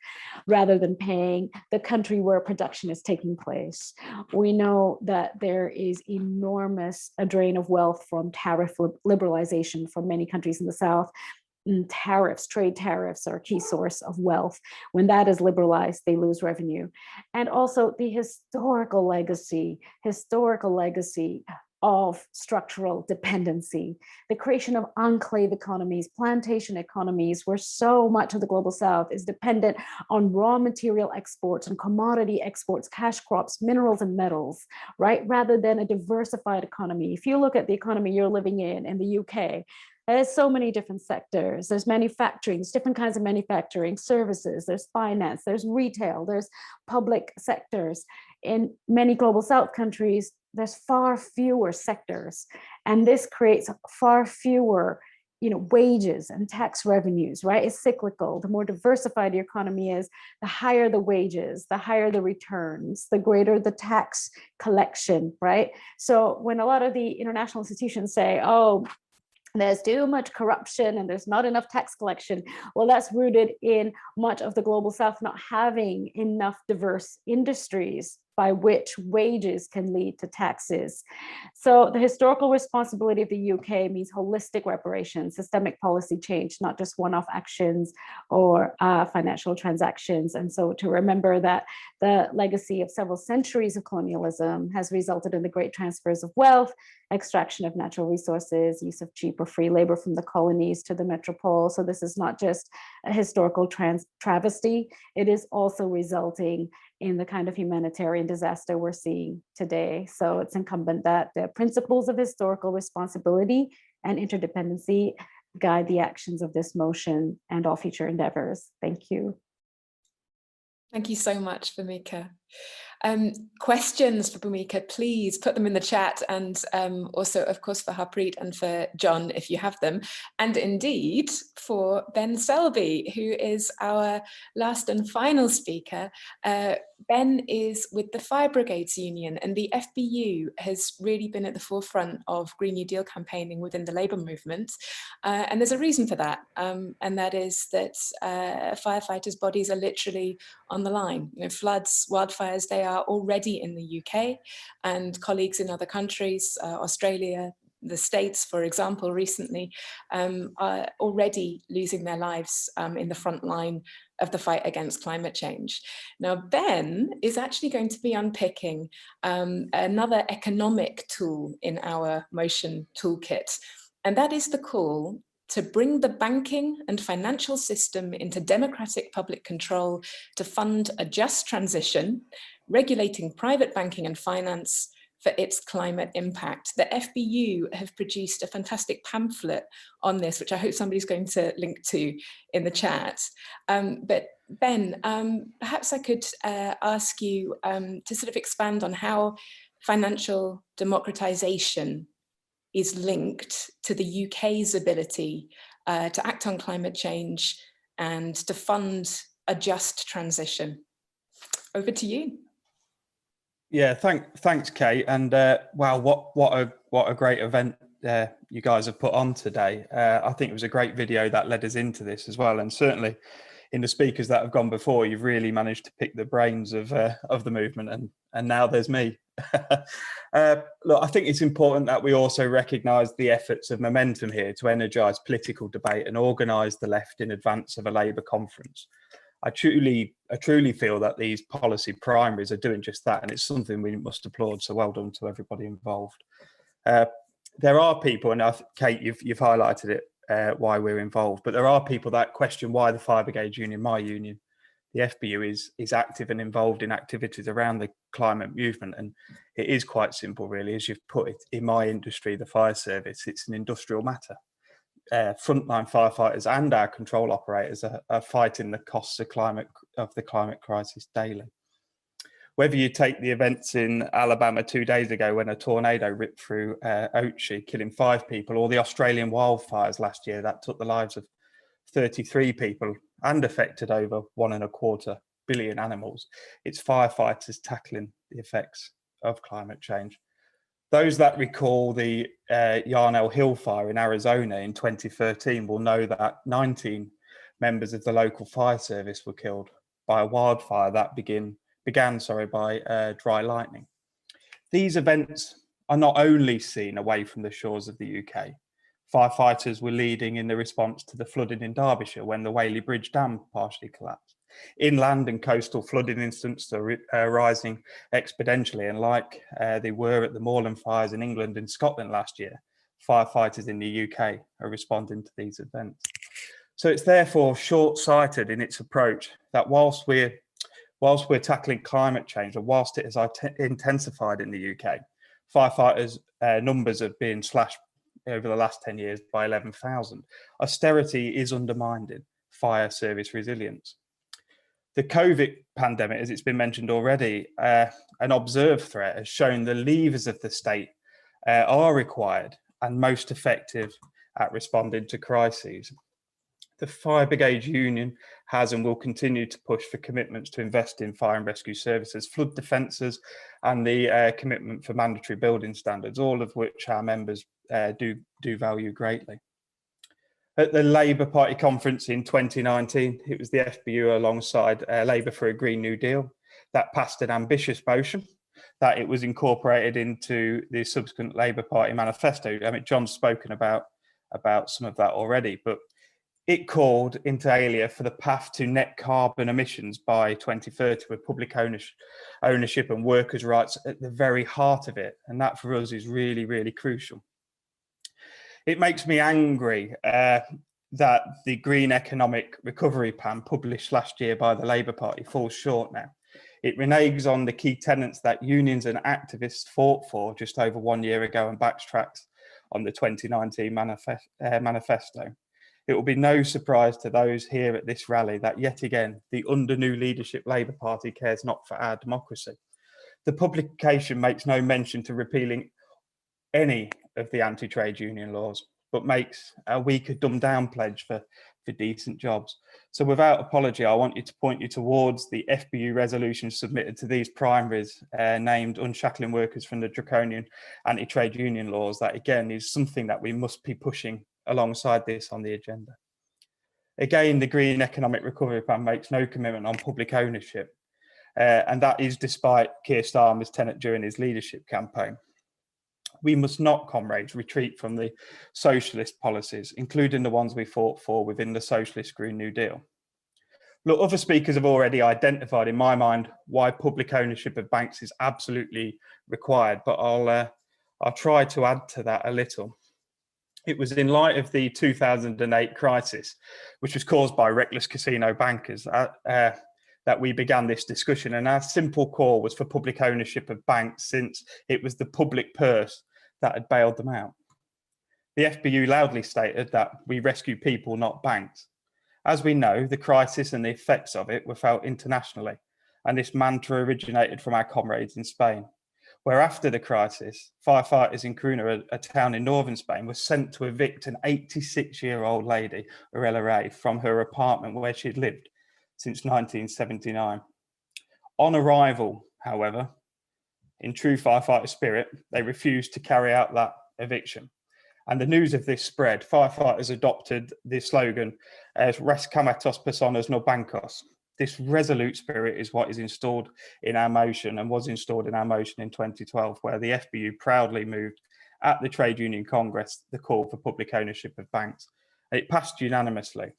rather than paying the country where production is taking place. We know that there is enormous drain of wealth from tariff liberalization from many countries in the South. Tariffs, trade tariffs are a key source of wealth. When that is liberalized, they lose revenue. And also the historical legacy of structural dependency, the creation of enclave economies, plantation economies, where so much of the global South is dependent on raw material exports and commodity exports, cash crops, minerals and metals, right? Rather than a diversified economy. If you look at the economy you're living in the UK, There's so many different sectors. There's manufacturing, there's different kinds of manufacturing, services, there's finance, there's retail, there's public sectors. In many global South countries, there's far fewer sectors, and this creates far fewer wages and tax revenues, right? It's cyclical. The more diversified the economy is, the higher the wages, the higher the returns, the greater the tax collection, right? So when a lot of the international institutions say, oh, there's too much corruption and there's not enough tax collection, well, that's rooted in much of the global South not having enough diverse industries by which wages can lead to taxes. So the historical responsibility of the UK means holistic reparations, systemic policy change, not just one-off actions or financial transactions. And so to remember that the legacy of several centuries of colonialism has resulted in the great transfers of wealth, extraction of natural resources, use of cheap or free labor from the colonies to the metropole. So this is not just a historical travesty, it is also resulting in the kind of humanitarian disaster we're seeing today. So it's incumbent that the principles of historical responsibility and interdependency guide the actions of this motion and all future endeavors. Thank you. Thank you so much, Bhumika. Questions for Bhumika, please put them in the chat, and also, of course, for Harpreet and for John, if you have them, and indeed for Ben Selby, who is our last and final speaker. Ben is with the Fire Brigades Union, and the FBU has really been at the forefront of Green New Deal campaigning within the labour movement. And there's a reason for that, and that is that firefighters' bodies are literally on the line. Floods, wildfires, they are already in the UK, and colleagues in other countries, Australia, the States, for example, recently, are already losing their lives in the front line of the fight against climate change. Now, Ben is actually going to be unpicking another economic tool in our motion toolkit, and that is the call to bring the banking and financial system into democratic public control to fund a just transition, regulating private banking and finance for its climate impact. The FBU have produced a fantastic pamphlet on this, which I hope somebody's going to link to in the chat. But Ben, perhaps I could ask you to sort of expand on how financial democratisation is linked to the UK's ability to act on climate change and to fund a just transition. Over to you. Yeah, thanks, Kate. And wow, what a great event you guys have put on today. I think it was a great video that led us into this as well. And certainly in the speakers that have gone before, you've really managed to pick the brains of the movement. And now there's me. Look, I think it's important that we also recognise the efforts of Momentum here to energise political debate and organise the left in advance of a Labour conference. I truly feel that these policy primaries are doing just that, and it's something we must applaud. So well done to everybody involved. There are people, and Kate, you've highlighted it, why we're involved, but there are people that question why the Fire Brigades Union, my union, the FBU, is active and involved in activities around the climate movement. And it is quite simple, really. As you've put it, in my industry, the fire service, it's an industrial matter. Frontline firefighters and our control operators are fighting the costs of the climate crisis daily. Whether you take the events in Alabama 2 days ago when a tornado ripped through Ochi, killing 5 people, or the Australian wildfires last year that took the lives of 33 people and affected over 1.25 billion animals, it's firefighters tackling the effects of climate change. Those that recall the Yarnell Hill fire in Arizona in 2013 will know that 19 members of the local fire service were killed by a wildfire that began by dry lightning. These events are not only seen away from the shores of the UK. Firefighters were leading in the response to the flooding in Derbyshire when the Whaley Bridge Dam partially collapsed. Inland and coastal flooding incidents are rising exponentially, and like they were at the moorland fires in England and Scotland last year, firefighters in the UK are responding to these events. So it's therefore short-sighted in its approach that whilst we're tackling climate change, and whilst it has intensified in the UK, firefighters' numbers are being slashed over the last 10 years by 11,000. Austerity is undermining fire service resilience. The COVID pandemic, as it's been mentioned already, an observed threat, has shown the levers of the state are required and most effective at responding to crises. The Fire Brigade Union has and will continue to push for commitments to invest in fire and rescue services, flood defences, and the commitment for mandatory building standards, all of which our members do value greatly. At the Labour Party conference in 2019, it was the FBU alongside Labour for a Green New Deal that passed an ambitious motion that it was incorporated into the subsequent Labour Party manifesto. I mean, John's spoken about some of that already, but it called, inter alia, for the path to net carbon emissions by 2030 with public ownership and workers' rights at the very heart of it. And that for us is really, really crucial. It makes me angry that the Green Economic Recovery Plan published last year by the Labour Party falls short now. It reneges on the key tenets that unions and activists fought for just over 1 year ago and backtracks on the 2019 manifesto. It will be no surprise to those here at this rally that yet again, the under new leadership Labour Party cares not for our democracy. The publication makes no mention to repealing any of the anti-trade union laws, but makes a weaker dumbed down pledge for decent jobs. So without apology, I want you to point you towards the FBU resolution submitted to these primaries named Unshackling Workers from the Draconian Anti-Trade Union Laws. That again is something that we must be pushing alongside this on the agenda. Again, the Green Economic Recovery Plan makes no commitment on public ownership, and that is despite Keir Starmer's tenet during his leadership campaign. We must not, comrades, retreat from the socialist policies, including the ones we fought for within the Socialist Green New Deal. Look, other speakers have already identified, in my mind, why public ownership of banks is absolutely required, but I'll try to add to that a little. It was in light of the 2008 crisis, which was caused by reckless casino bankers, that we began this discussion. And our simple call was for public ownership of banks, since it was the public purse that had bailed them out. The FBU loudly stated that we rescue people, not banks. As we know, the crisis and the effects of it were felt internationally, and this mantra originated from our comrades in Spain, where after the crisis, firefighters in Coruna, a town in northern Spain, were sent to evict an 86-year-old lady, Aurelia Ray, from her apartment where she'd lived since 1979. On arrival, however, in true firefighter spirit, they refused to carry out that eviction. And the news of this spread, firefighters adopted the slogan, Res Camatos Personas no Bancos. This resolute spirit is what is installed in our motion and was installed in our motion in 2012, where the FBU proudly moved at the Trade Union Congress the call for public ownership of banks. It passed unanimously.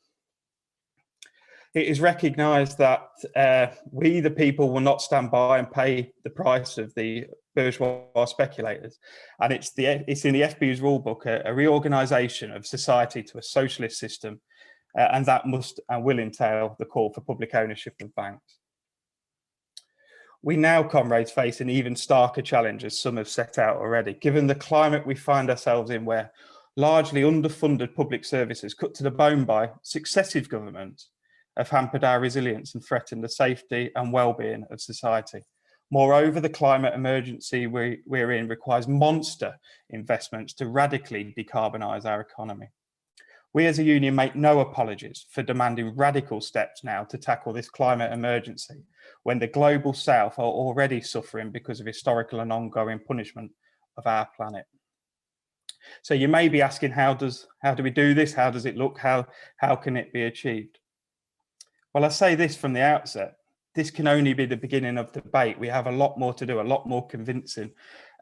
It is recognised that we, the people, will not stand by and pay the price of the bourgeois speculators. And it's in the FBU's rulebook, a reorganisation of society to a socialist system, and that must and will entail the call for public ownership of banks. We now, comrades, face an even starker challenge, as some have set out already, given the climate we find ourselves in, where largely underfunded public services cut to the bone by successive governments have hampered our resilience and threatened the safety and well-being of society. Moreover, the climate emergency we're in requires monster investments to radically decarbonise our economy. We as a union make no apologies for demanding radical steps now to tackle this climate emergency, when the global south are already suffering because of historical and ongoing punishment of our planet. So you may be asking, how do we do this? How does it look? How can it be achieved? Well, I say this from the outset, this can only be the beginning of the debate. We have a lot more to do, a lot more convincing.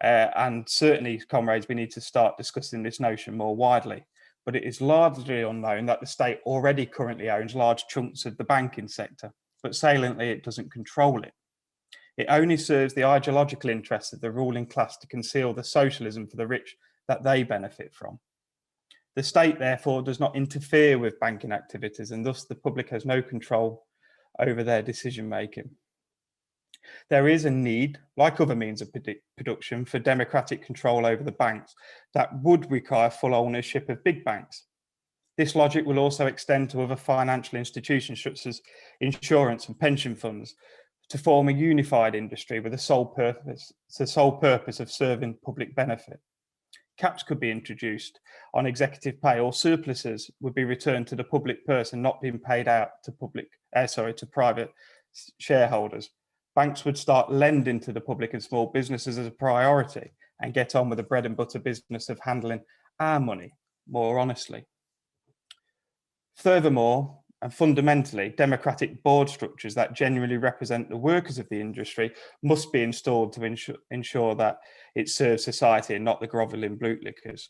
And certainly, comrades, we need to start discussing this notion more widely. But it is largely unknown that the state already currently owns large chunks of the banking sector, but saliently, it doesn't control it. It only serves the ideological interests of the ruling class to conceal the socialism for the rich that they benefit from. The state, therefore, does not interfere with banking activities, and thus the public has no control over their decision-making. There is a need, like other means of production, for democratic control over the banks that would require full ownership of big banks. This logic will also extend to other financial institutions such as insurance and pension funds to form a unified industry with the sole purpose of serving public benefit. Caps could be introduced on executive pay, or surpluses would be returned to the public purse and not being paid out to private shareholders. Banks would start lending to the public and small businesses as a priority and get on with the bread and butter business of handling our money more honestly. Furthermore, and fundamentally, democratic board structures that genuinely represent the workers of the industry must be installed to ensure that it serves society and not the grovelling bootlickers.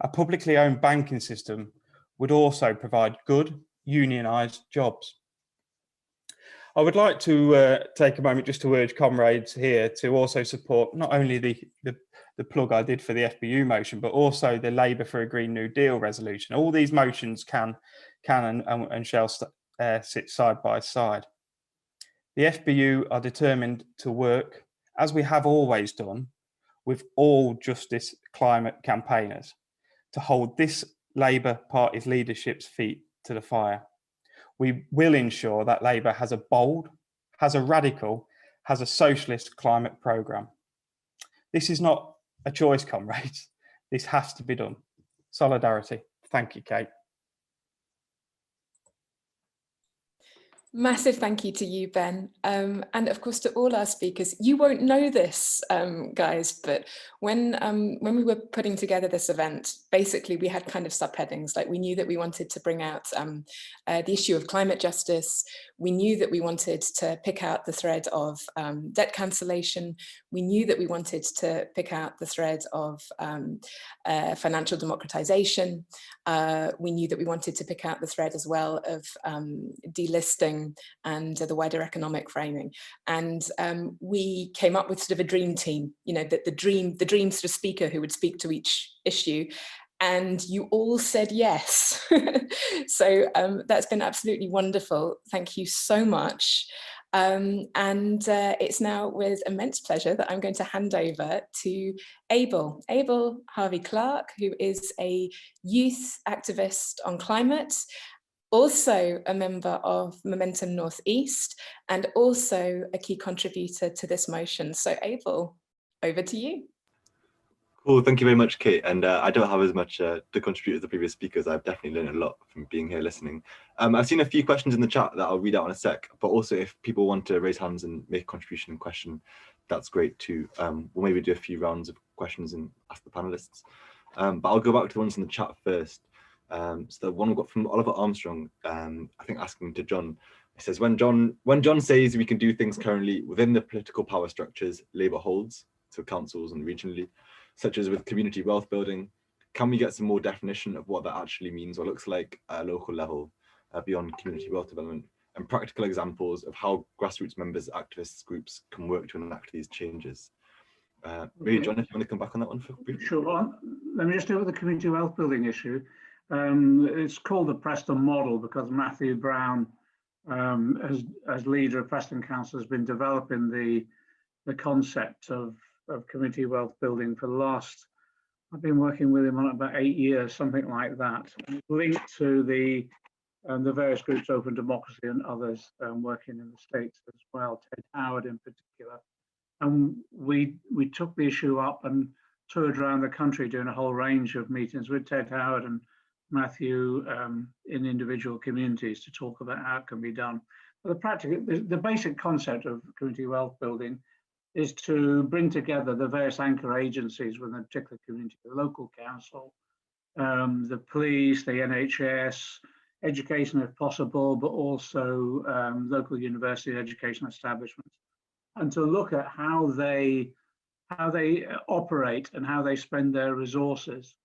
A publicly owned banking system would also provide good, unionised jobs. I would like to take a moment just to urge comrades here to also support not only the plug I did for the FBU motion, but also the Labour for a Green New Deal resolution. All these motions can and shall sit side by side. The FBU are determined to work, as we have always done, with all justice climate campaigners, to hold this Labour Party's leadership's feet to the fire. We will ensure that Labour has a bold, has a radical, has a socialist climate programme. This is not a choice, comrades. This has to be done. Solidarity. Thank you, Kate. Massive thank you to you, Ben, and of course to all our speakers. You won't know this, guys, but when we were putting together this event, basically we had kind of subheadings. Like, we knew that we wanted to bring out the issue of climate justice. We knew that we wanted to pick out the thread of debt cancellation. We knew that we wanted to pick out the thread of financial democratization. We knew that we wanted to pick out the thread as well of delisting and the wider economic framing. And we came up with sort of a dream team, you know, the dream sort of speaker who would speak to each issue. And you all said yes. So that's been absolutely wonderful. Thank you so much. And it's now with immense pleasure that I'm going to hand over to Abel Harvey-Clark, who is a youth activist on climate, also a member of Momentum Northeast, and also a key contributor to this motion. So Abel, over to you. Cool, thank you very much, Kate. And I don't have as much to contribute as the previous speakers. I've definitely learned a lot from being here listening. I've seen a few questions in the chat that I'll read out in a sec, but also if people want to raise hands and make a contribution and question, that's great too. We'll maybe do a few rounds of questions and ask the panelists. But I'll go back to the ones in the chat first. So the one we got from Oliver Armstrong, I think asking to John. It says, when John says we can do things currently within the political power structures Labour holds, so councils and regionally, such as with community wealth building, can we get some more definition of what that actually means or looks like at a local level beyond community wealth development, and practical examples of how grassroots members, activists, groups can work to enact these changes? Maybe John, if you want to come back on that one for briefly. Sure. Let me just deal with the community wealth building issue. It's called the Preston model because Matthew Brown, as leader of Preston Council, has been developing the concept of community wealth building for the last, I've been working with him on about 8 years, something like that, linked to the various groups, Open Democracy and others working in the States as well, Ted Howard in particular. And we took the issue up and toured around the country doing a whole range of meetings with Ted Howard and Matthew in individual communities to talk about how it can be done. But the basic concept of community wealth building is to bring together the various anchor agencies within a particular community, the local council, the police, the NHS, education if possible, but also local university education establishments, and to look at how they operate and how they spend their resources,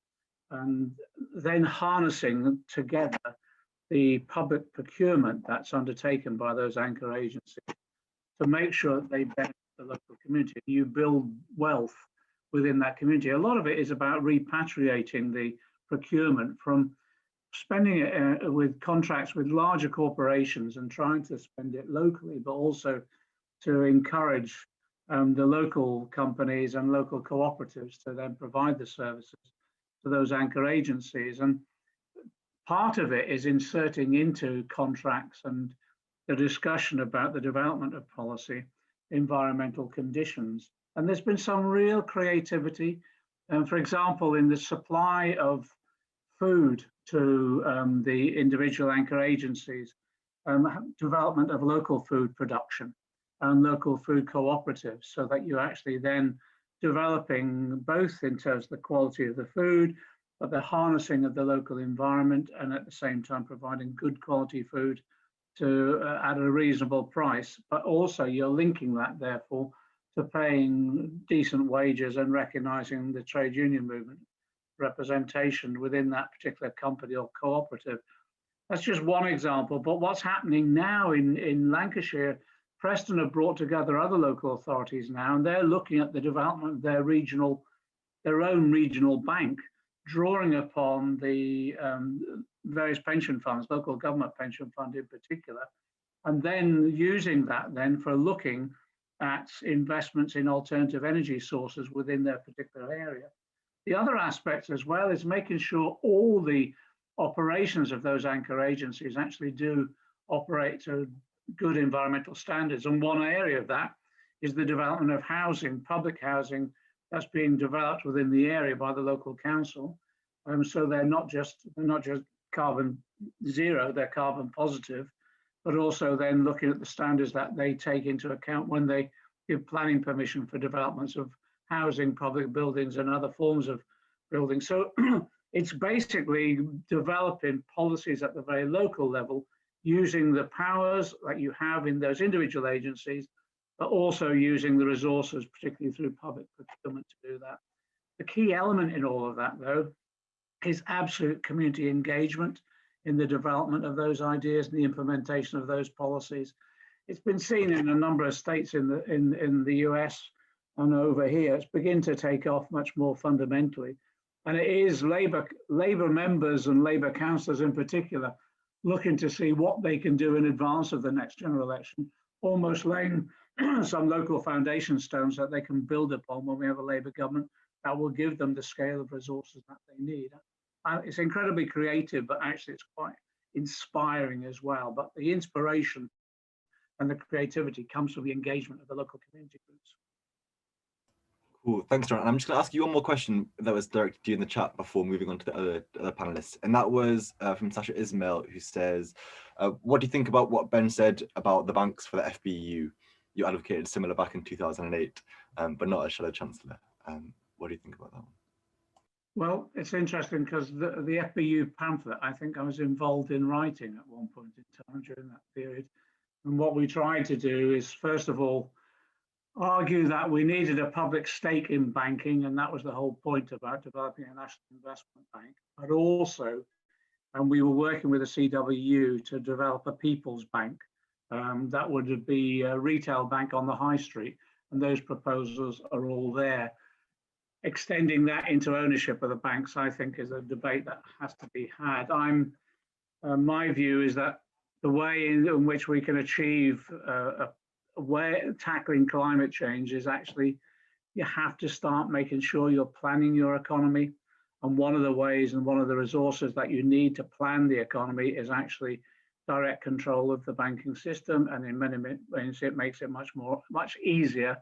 and then harnessing together the public procurement that's undertaken by those anchor agencies to make sure that they benefit the local community. You build wealth within that community. A lot of it is about repatriating the procurement from spending it with contracts with larger corporations and trying to spend it locally, but also to encourage the local companies and local cooperatives to then provide the services to those anchor agencies. And part of it is inserting into contracts and the discussion about the development of policy, environmental conditions. And there's been some real creativity. For example, in the supply of food to the individual anchor agencies, development of local food production and local food cooperatives, so that you're actually then developing both in terms of the quality of the food, but the harnessing of the local environment, and at the same time providing good quality food to at a reasonable price. But also you're linking that therefore to paying decent wages and recognizing the trade union movement representation within that particular company or cooperative. That's just one example, but what's happening now in Lancashire, Preston have brought together other local authorities now, and they're looking at the development of their own regional bank, drawing upon the various pension funds, local government pension fund in particular, and then using that then for looking at investments in alternative energy sources within their particular area. The other aspect as well is making sure all the operations of those anchor agencies actually do operate to good environmental standards. And one area of that is the development of housing, public housing that's being developed within the area by the local council. So they're not just carbon zero, they're carbon positive, but also then looking at the standards that they take into account when they give planning permission for developments of housing, public buildings and other forms of buildings. So it's basically developing policies at the very local level, using the powers that you have in those individual agencies, but also using the resources, particularly through public procurement, to do that. The key element in all of that, though, is absolute community engagement in the development of those ideas and the implementation of those policies. It's been seen in a number of states in the US and over here. It's beginning to take off much more fundamentally. And it is Labour members and Labour councillors in particular looking to see what they can do in advance of the next general election, almost laying some local foundation stones that they can build upon when we have a Labour government that will give them the scale of resources that they need. It's incredibly creative, but actually it's quite inspiring as well. But the inspiration and the creativity comes from the engagement of the local community groups. Cool, thanks, John. And I'm just going to ask you one more question that was directed to you in the chat before moving on to the other panelists. And that was from Sasha Ismail, who says, what do you think about what Ben said about the banks for the FBU? You advocated similar back in 2008, but not as Shadow Chancellor. What do you think about that one? Well, it's interesting because the FBU pamphlet, I think I was involved in writing at one point in time during that period. And what we tried to do is, first of all, argue that we needed a public stake in banking, and that was the whole point about developing a national investment bank. But also, and we were working with the CWU to develop a people's bank that would be a retail bank on the high street, and those proposals are all there. Extending that into ownership of the banks, I think, is a debate that has to be had. My view is that the way in which we can achieve tackling climate change is actually, you have to start making sure you're planning your economy. And one of the ways and one of the resources that you need to plan the economy is actually direct control of the banking system. And in many ways, it makes it much easier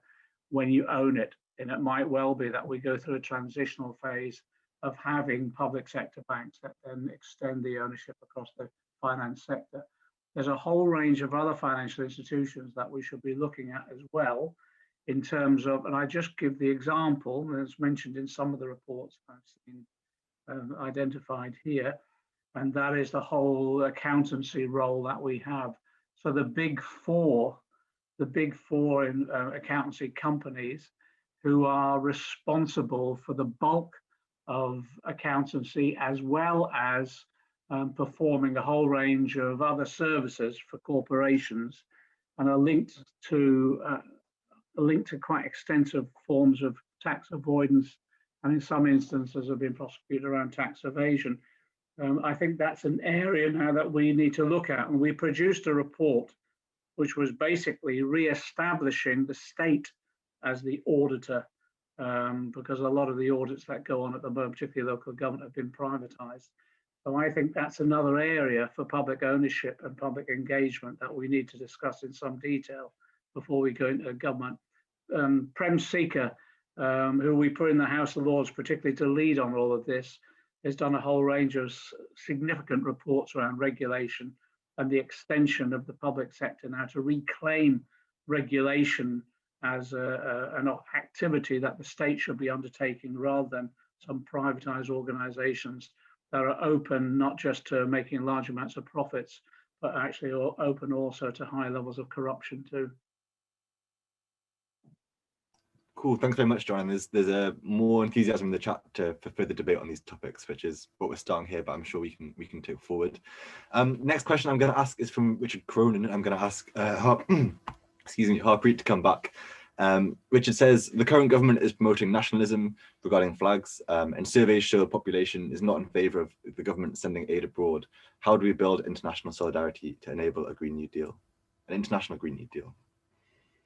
when you own it. And it might well be that we go through a transitional phase of having public sector banks that then extend the ownership across the finance sector. There's a whole range of other financial institutions that we should be looking at as well, in terms of, and I just give the example that's mentioned in some of the reports I've seen identified here, and that is the whole accountancy role that we have. So the big four in accountancy companies who are responsible for the bulk of accountancy, as well as performing a whole range of other services for corporations, and are linked to quite extensive forms of tax avoidance, and in some instances have been prosecuted around tax evasion. I think that's an area now that we need to look at, and we produced a report which was basically re-establishing the state as the auditor, because a lot of the audits that go on at the moment, particularly local government, have been privatized. So I think that's another area for public ownership and public engagement that we need to discuss in some detail before we go into government. Prem Sikka, who we put in the House of Lords, particularly to lead on all of this, has done a whole range of significant reports around regulation and the extension of the public sector now to reclaim regulation as an activity that the state should be undertaking rather than some privatized organizations that are open not just to making large amounts of profits, but actually open also to high levels of corruption too. Cool, thanks very much, John. There's a more enthusiasm in the chat for further debate on these topics, which is what we're starting here, but I'm sure we can take forward. Next question I'm going to ask is from Richard Cronin. I'm going to ask Harpreet to come back. Richard says, the current government is promoting nationalism regarding flags, and surveys show the population is not in favour of the government sending aid abroad. How do we build international solidarity to enable a Green New Deal, an international Green New Deal?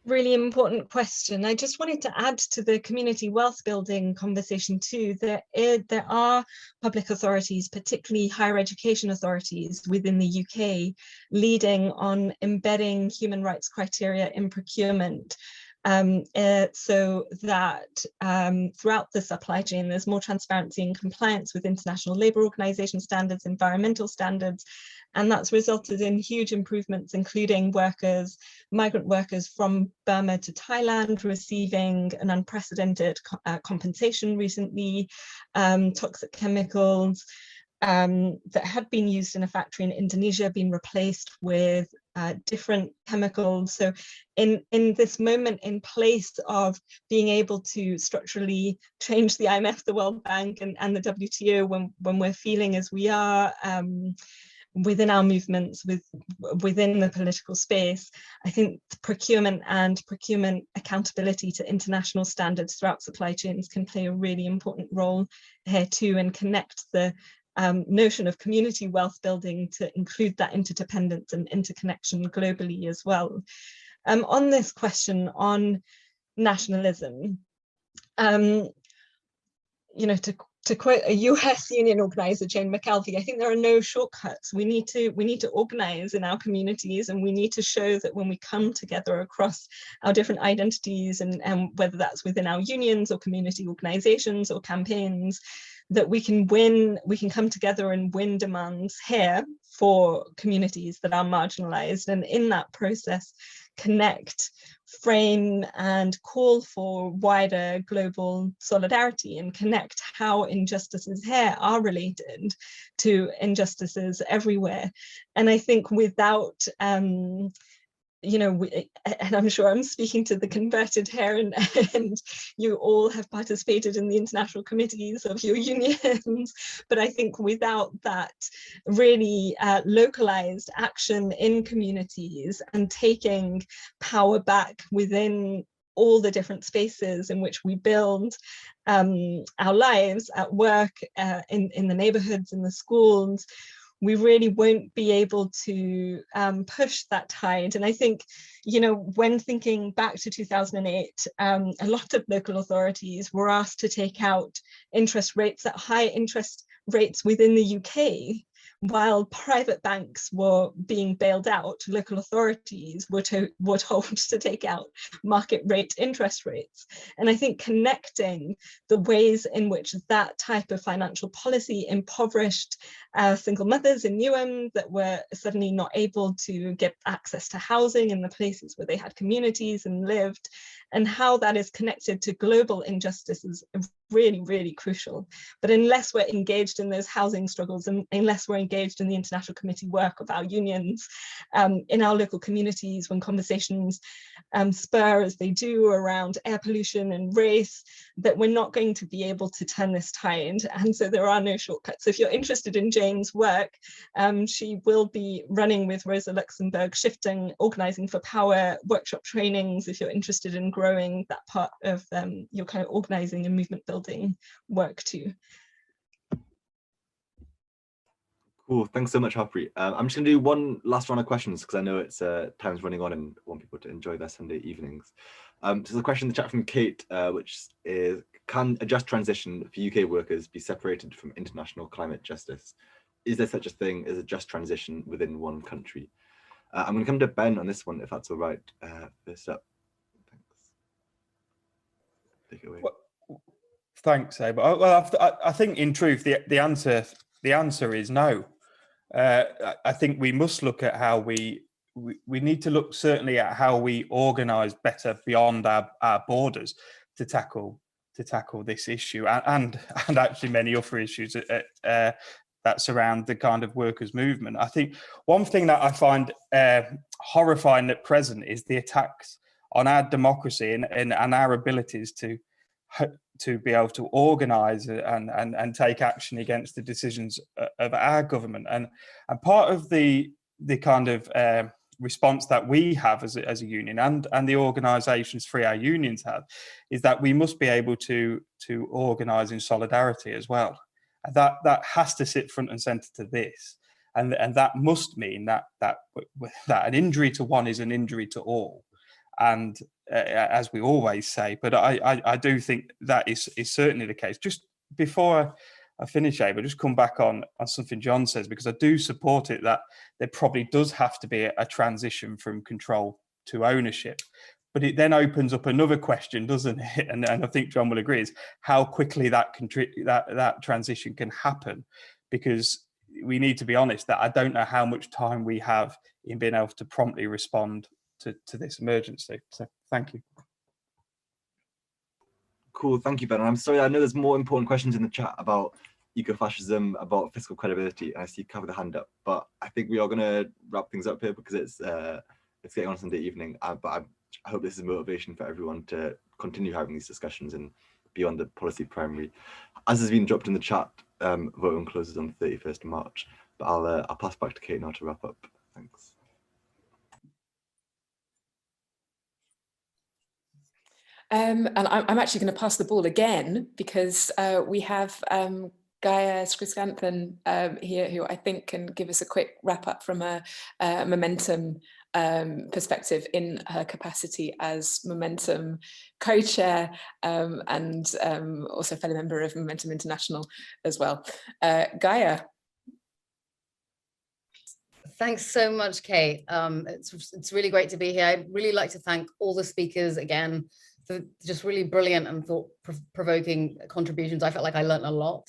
Really important question. I just wanted to add to the community wealth building conversation too, that there are public authorities, particularly higher education authorities within the UK, leading on embedding human rights criteria in procurement. So that throughout the supply chain, there's more transparency and compliance with International Labour Organization standards, environmental standards, and that's resulted in huge improvements, including migrant workers from Burma to Thailand receiving an unprecedented compensation recently, toxic chemicals that had been used in a factory in Indonesia being replaced with different chemicals. So in this moment, in place of being able to structurally change the IMF, the World Bank and the WTO when we're feeling as we are within our movements, within the political space, I think procurement and procurement accountability to international standards throughout supply chains can play a really important role here too, and connect the notion of community wealth building to include that interdependence and interconnection globally as well. On this question on nationalism, to quote a US union organizer, Jane McKelvey, I think there are no shortcuts. We need to organize in our communities, and we need to show that when we come together across our different identities, and whether that's within our unions or community organizations or campaigns, that we can come together and win demands here for communities that are marginalized, and in that process connect, frame and call for wider global solidarity, and connect how injustices here are related to injustices everywhere. And I think without and I'm sure I'm speaking to the converted here, and you all have participated in the international committees of your unions, but I think without that really localized action in communities and taking power back within all the different spaces in which we build our lives at work, in the neighborhoods, in the schools, we really won't be able to push that tide. And I think, when thinking back to 2008, a lot of local authorities were asked to take out interest rates at high interest rates within the UK. While private banks were being bailed out, local authorities were told to take out market rate interest rates. And I think connecting the ways in which that type of financial policy impoverished single mothers in Newham that were suddenly not able to get access to housing in the places where they had communities and lived, and how that is connected to global injustices is really, really crucial. But unless we're engaged in those housing struggles, and unless we're engaged in the international committee work of our unions, in our local communities, when conversations spur as they do around air pollution and race, that we're not going to be able to turn this tide. And so there are no shortcuts. If you're interested in Jane's work, she will be running with Rosa Luxemburg Shifting Organizing for Power workshop trainings if you're interested in growing that part of your kind of organizing and movement building work too. Cool, thanks so much, Harpreet. I'm just going to do one last round of questions because I know it's time's running on and I want people to enjoy their Sunday evenings. So the question in the chat from Kate, which is, can a just transition for UK workers be separated from international climate justice? Is there such a thing as a just transition within one country? I'm going to come to Ben on this one, if that's all right. First up, thanks. Take it away. Thanks, Abe. Well, I think in truth, the answer is no. I think we must look at how we need to look certainly at how we organise better beyond our borders to tackle this issue and actually many other issues that surround the kind of workers' movement. I think one thing that I find horrifying at present is the attacks on our democracy and our abilities to be able to organise and take action against the decisions of our government. And part of the kind of response that we have as a union and the organisations through our unions have is that we must be able to organise in solidarity as well. And that has to sit front and centre to this. And that must mean that an injury to one is an injury to all. And as we always say, but I do think that is certainly the case. Just before I finish, Abe, I'll just come back on something John says, because I do support it, that there probably does have to be a transition from control to ownership. But it then opens up another question, doesn't it? And I think John will agree, is how quickly that transition can happen, because we need to be honest that I don't know how much time we have in being able to promptly respond to this emergency. So thank you. Cool, thank you, Ben. And I'm sorry, I know there's more important questions in the chat about ecofascism, about fiscal credibility, and I see Cav with a hand up, but I think we are going to wrap things up here because it's getting on Sunday evening. But I hope this is motivation for everyone to continue having these discussions and beyond the policy primary. As has been dropped in the chat, voting closes on the 31st of March, but I'll pass back to Kate now to wrap up. Thanks. And I'm actually going to pass the ball again because we have Gaia Skriscanthan here, who I think can give us a quick wrap up from a Momentum perspective in her capacity as Momentum co-chair and also fellow member of Momentum International as well. Gaia. Thanks so much, Kate. It's really great to be here. I'd really like to thank all the speakers again for just really brilliant and thought-provoking contributions. I felt like I learned a lot.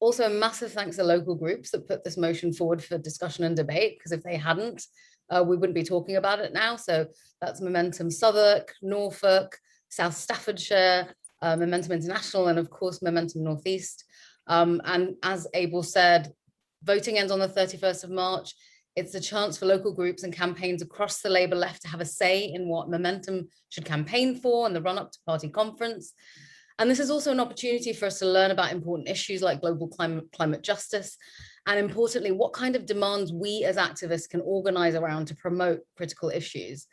Also, a massive thanks to local groups that put this motion forward for discussion and debate, because if they hadn't, we wouldn't be talking about it now. So that's Momentum Southwark, Norfolk, South Staffordshire, Momentum International, and of course, Momentum Northeast. And as Abel said, voting ends on the 31st of March. It's a chance for local groups and campaigns across the Labour left to have a say in what Momentum should campaign for in the run-up to party conference. And this is also an opportunity for us to learn about important issues like global climate justice, and importantly, what kind of demands we as activists can organise around to promote critical issues.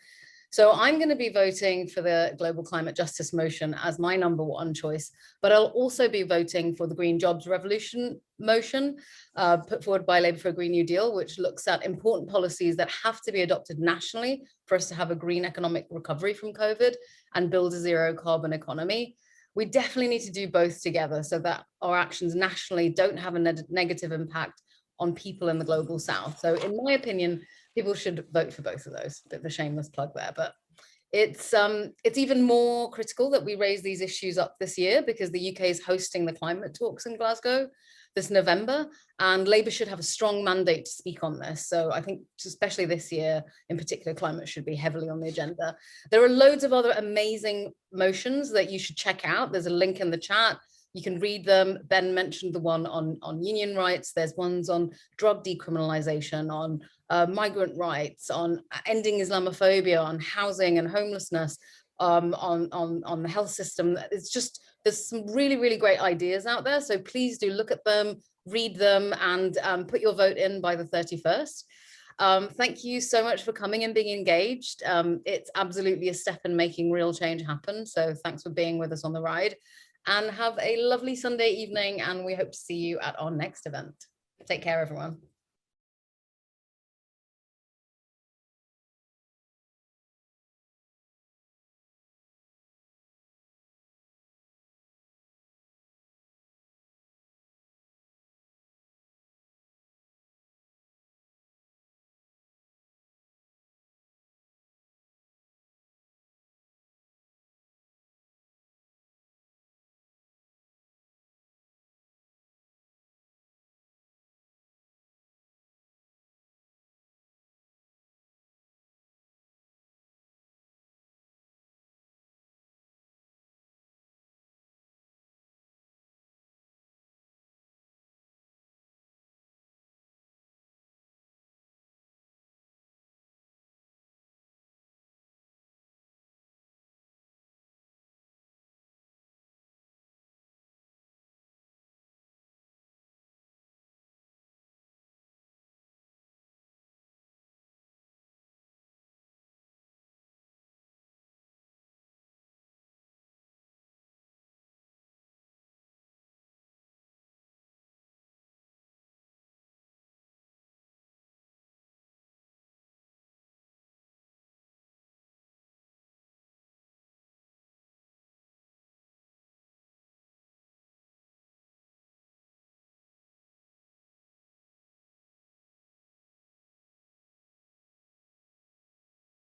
So I'm going to be voting for the global climate justice motion as my #1 choice, but I'll also be voting for the Green Jobs Revolution motion put forward by Labour for a Green New Deal, which looks at important policies that have to be adopted nationally for us to have a green economic recovery from COVID and build a zero carbon economy. We definitely need to do both together so that our actions nationally don't have a negative impact on people in the global south. So in my opinion, people should vote for both of those. A bit of a shameless plug there, but it's even more critical that we raise these issues up this year because the UK is hosting the climate talks in Glasgow this November, and Labour should have a strong mandate to speak on this. So I think especially this year in particular, climate should be heavily on the agenda. There are loads of other amazing motions that you should check out. There's a link in the chat. You can read them. Ben mentioned the one on union rights. There's ones on drug decriminalization, on migrant rights, on ending Islamophobia, on housing and homelessness, on the health system. It's just, there's some really, really great ideas out there. So please do look at them, read them, and put your vote in by the 31st. Thank you so much for coming and being engaged. It's absolutely a step in making real change happen. So thanks for being with us on the ride. And have a lovely Sunday evening, and we hope to see you at our next event. Take care, everyone.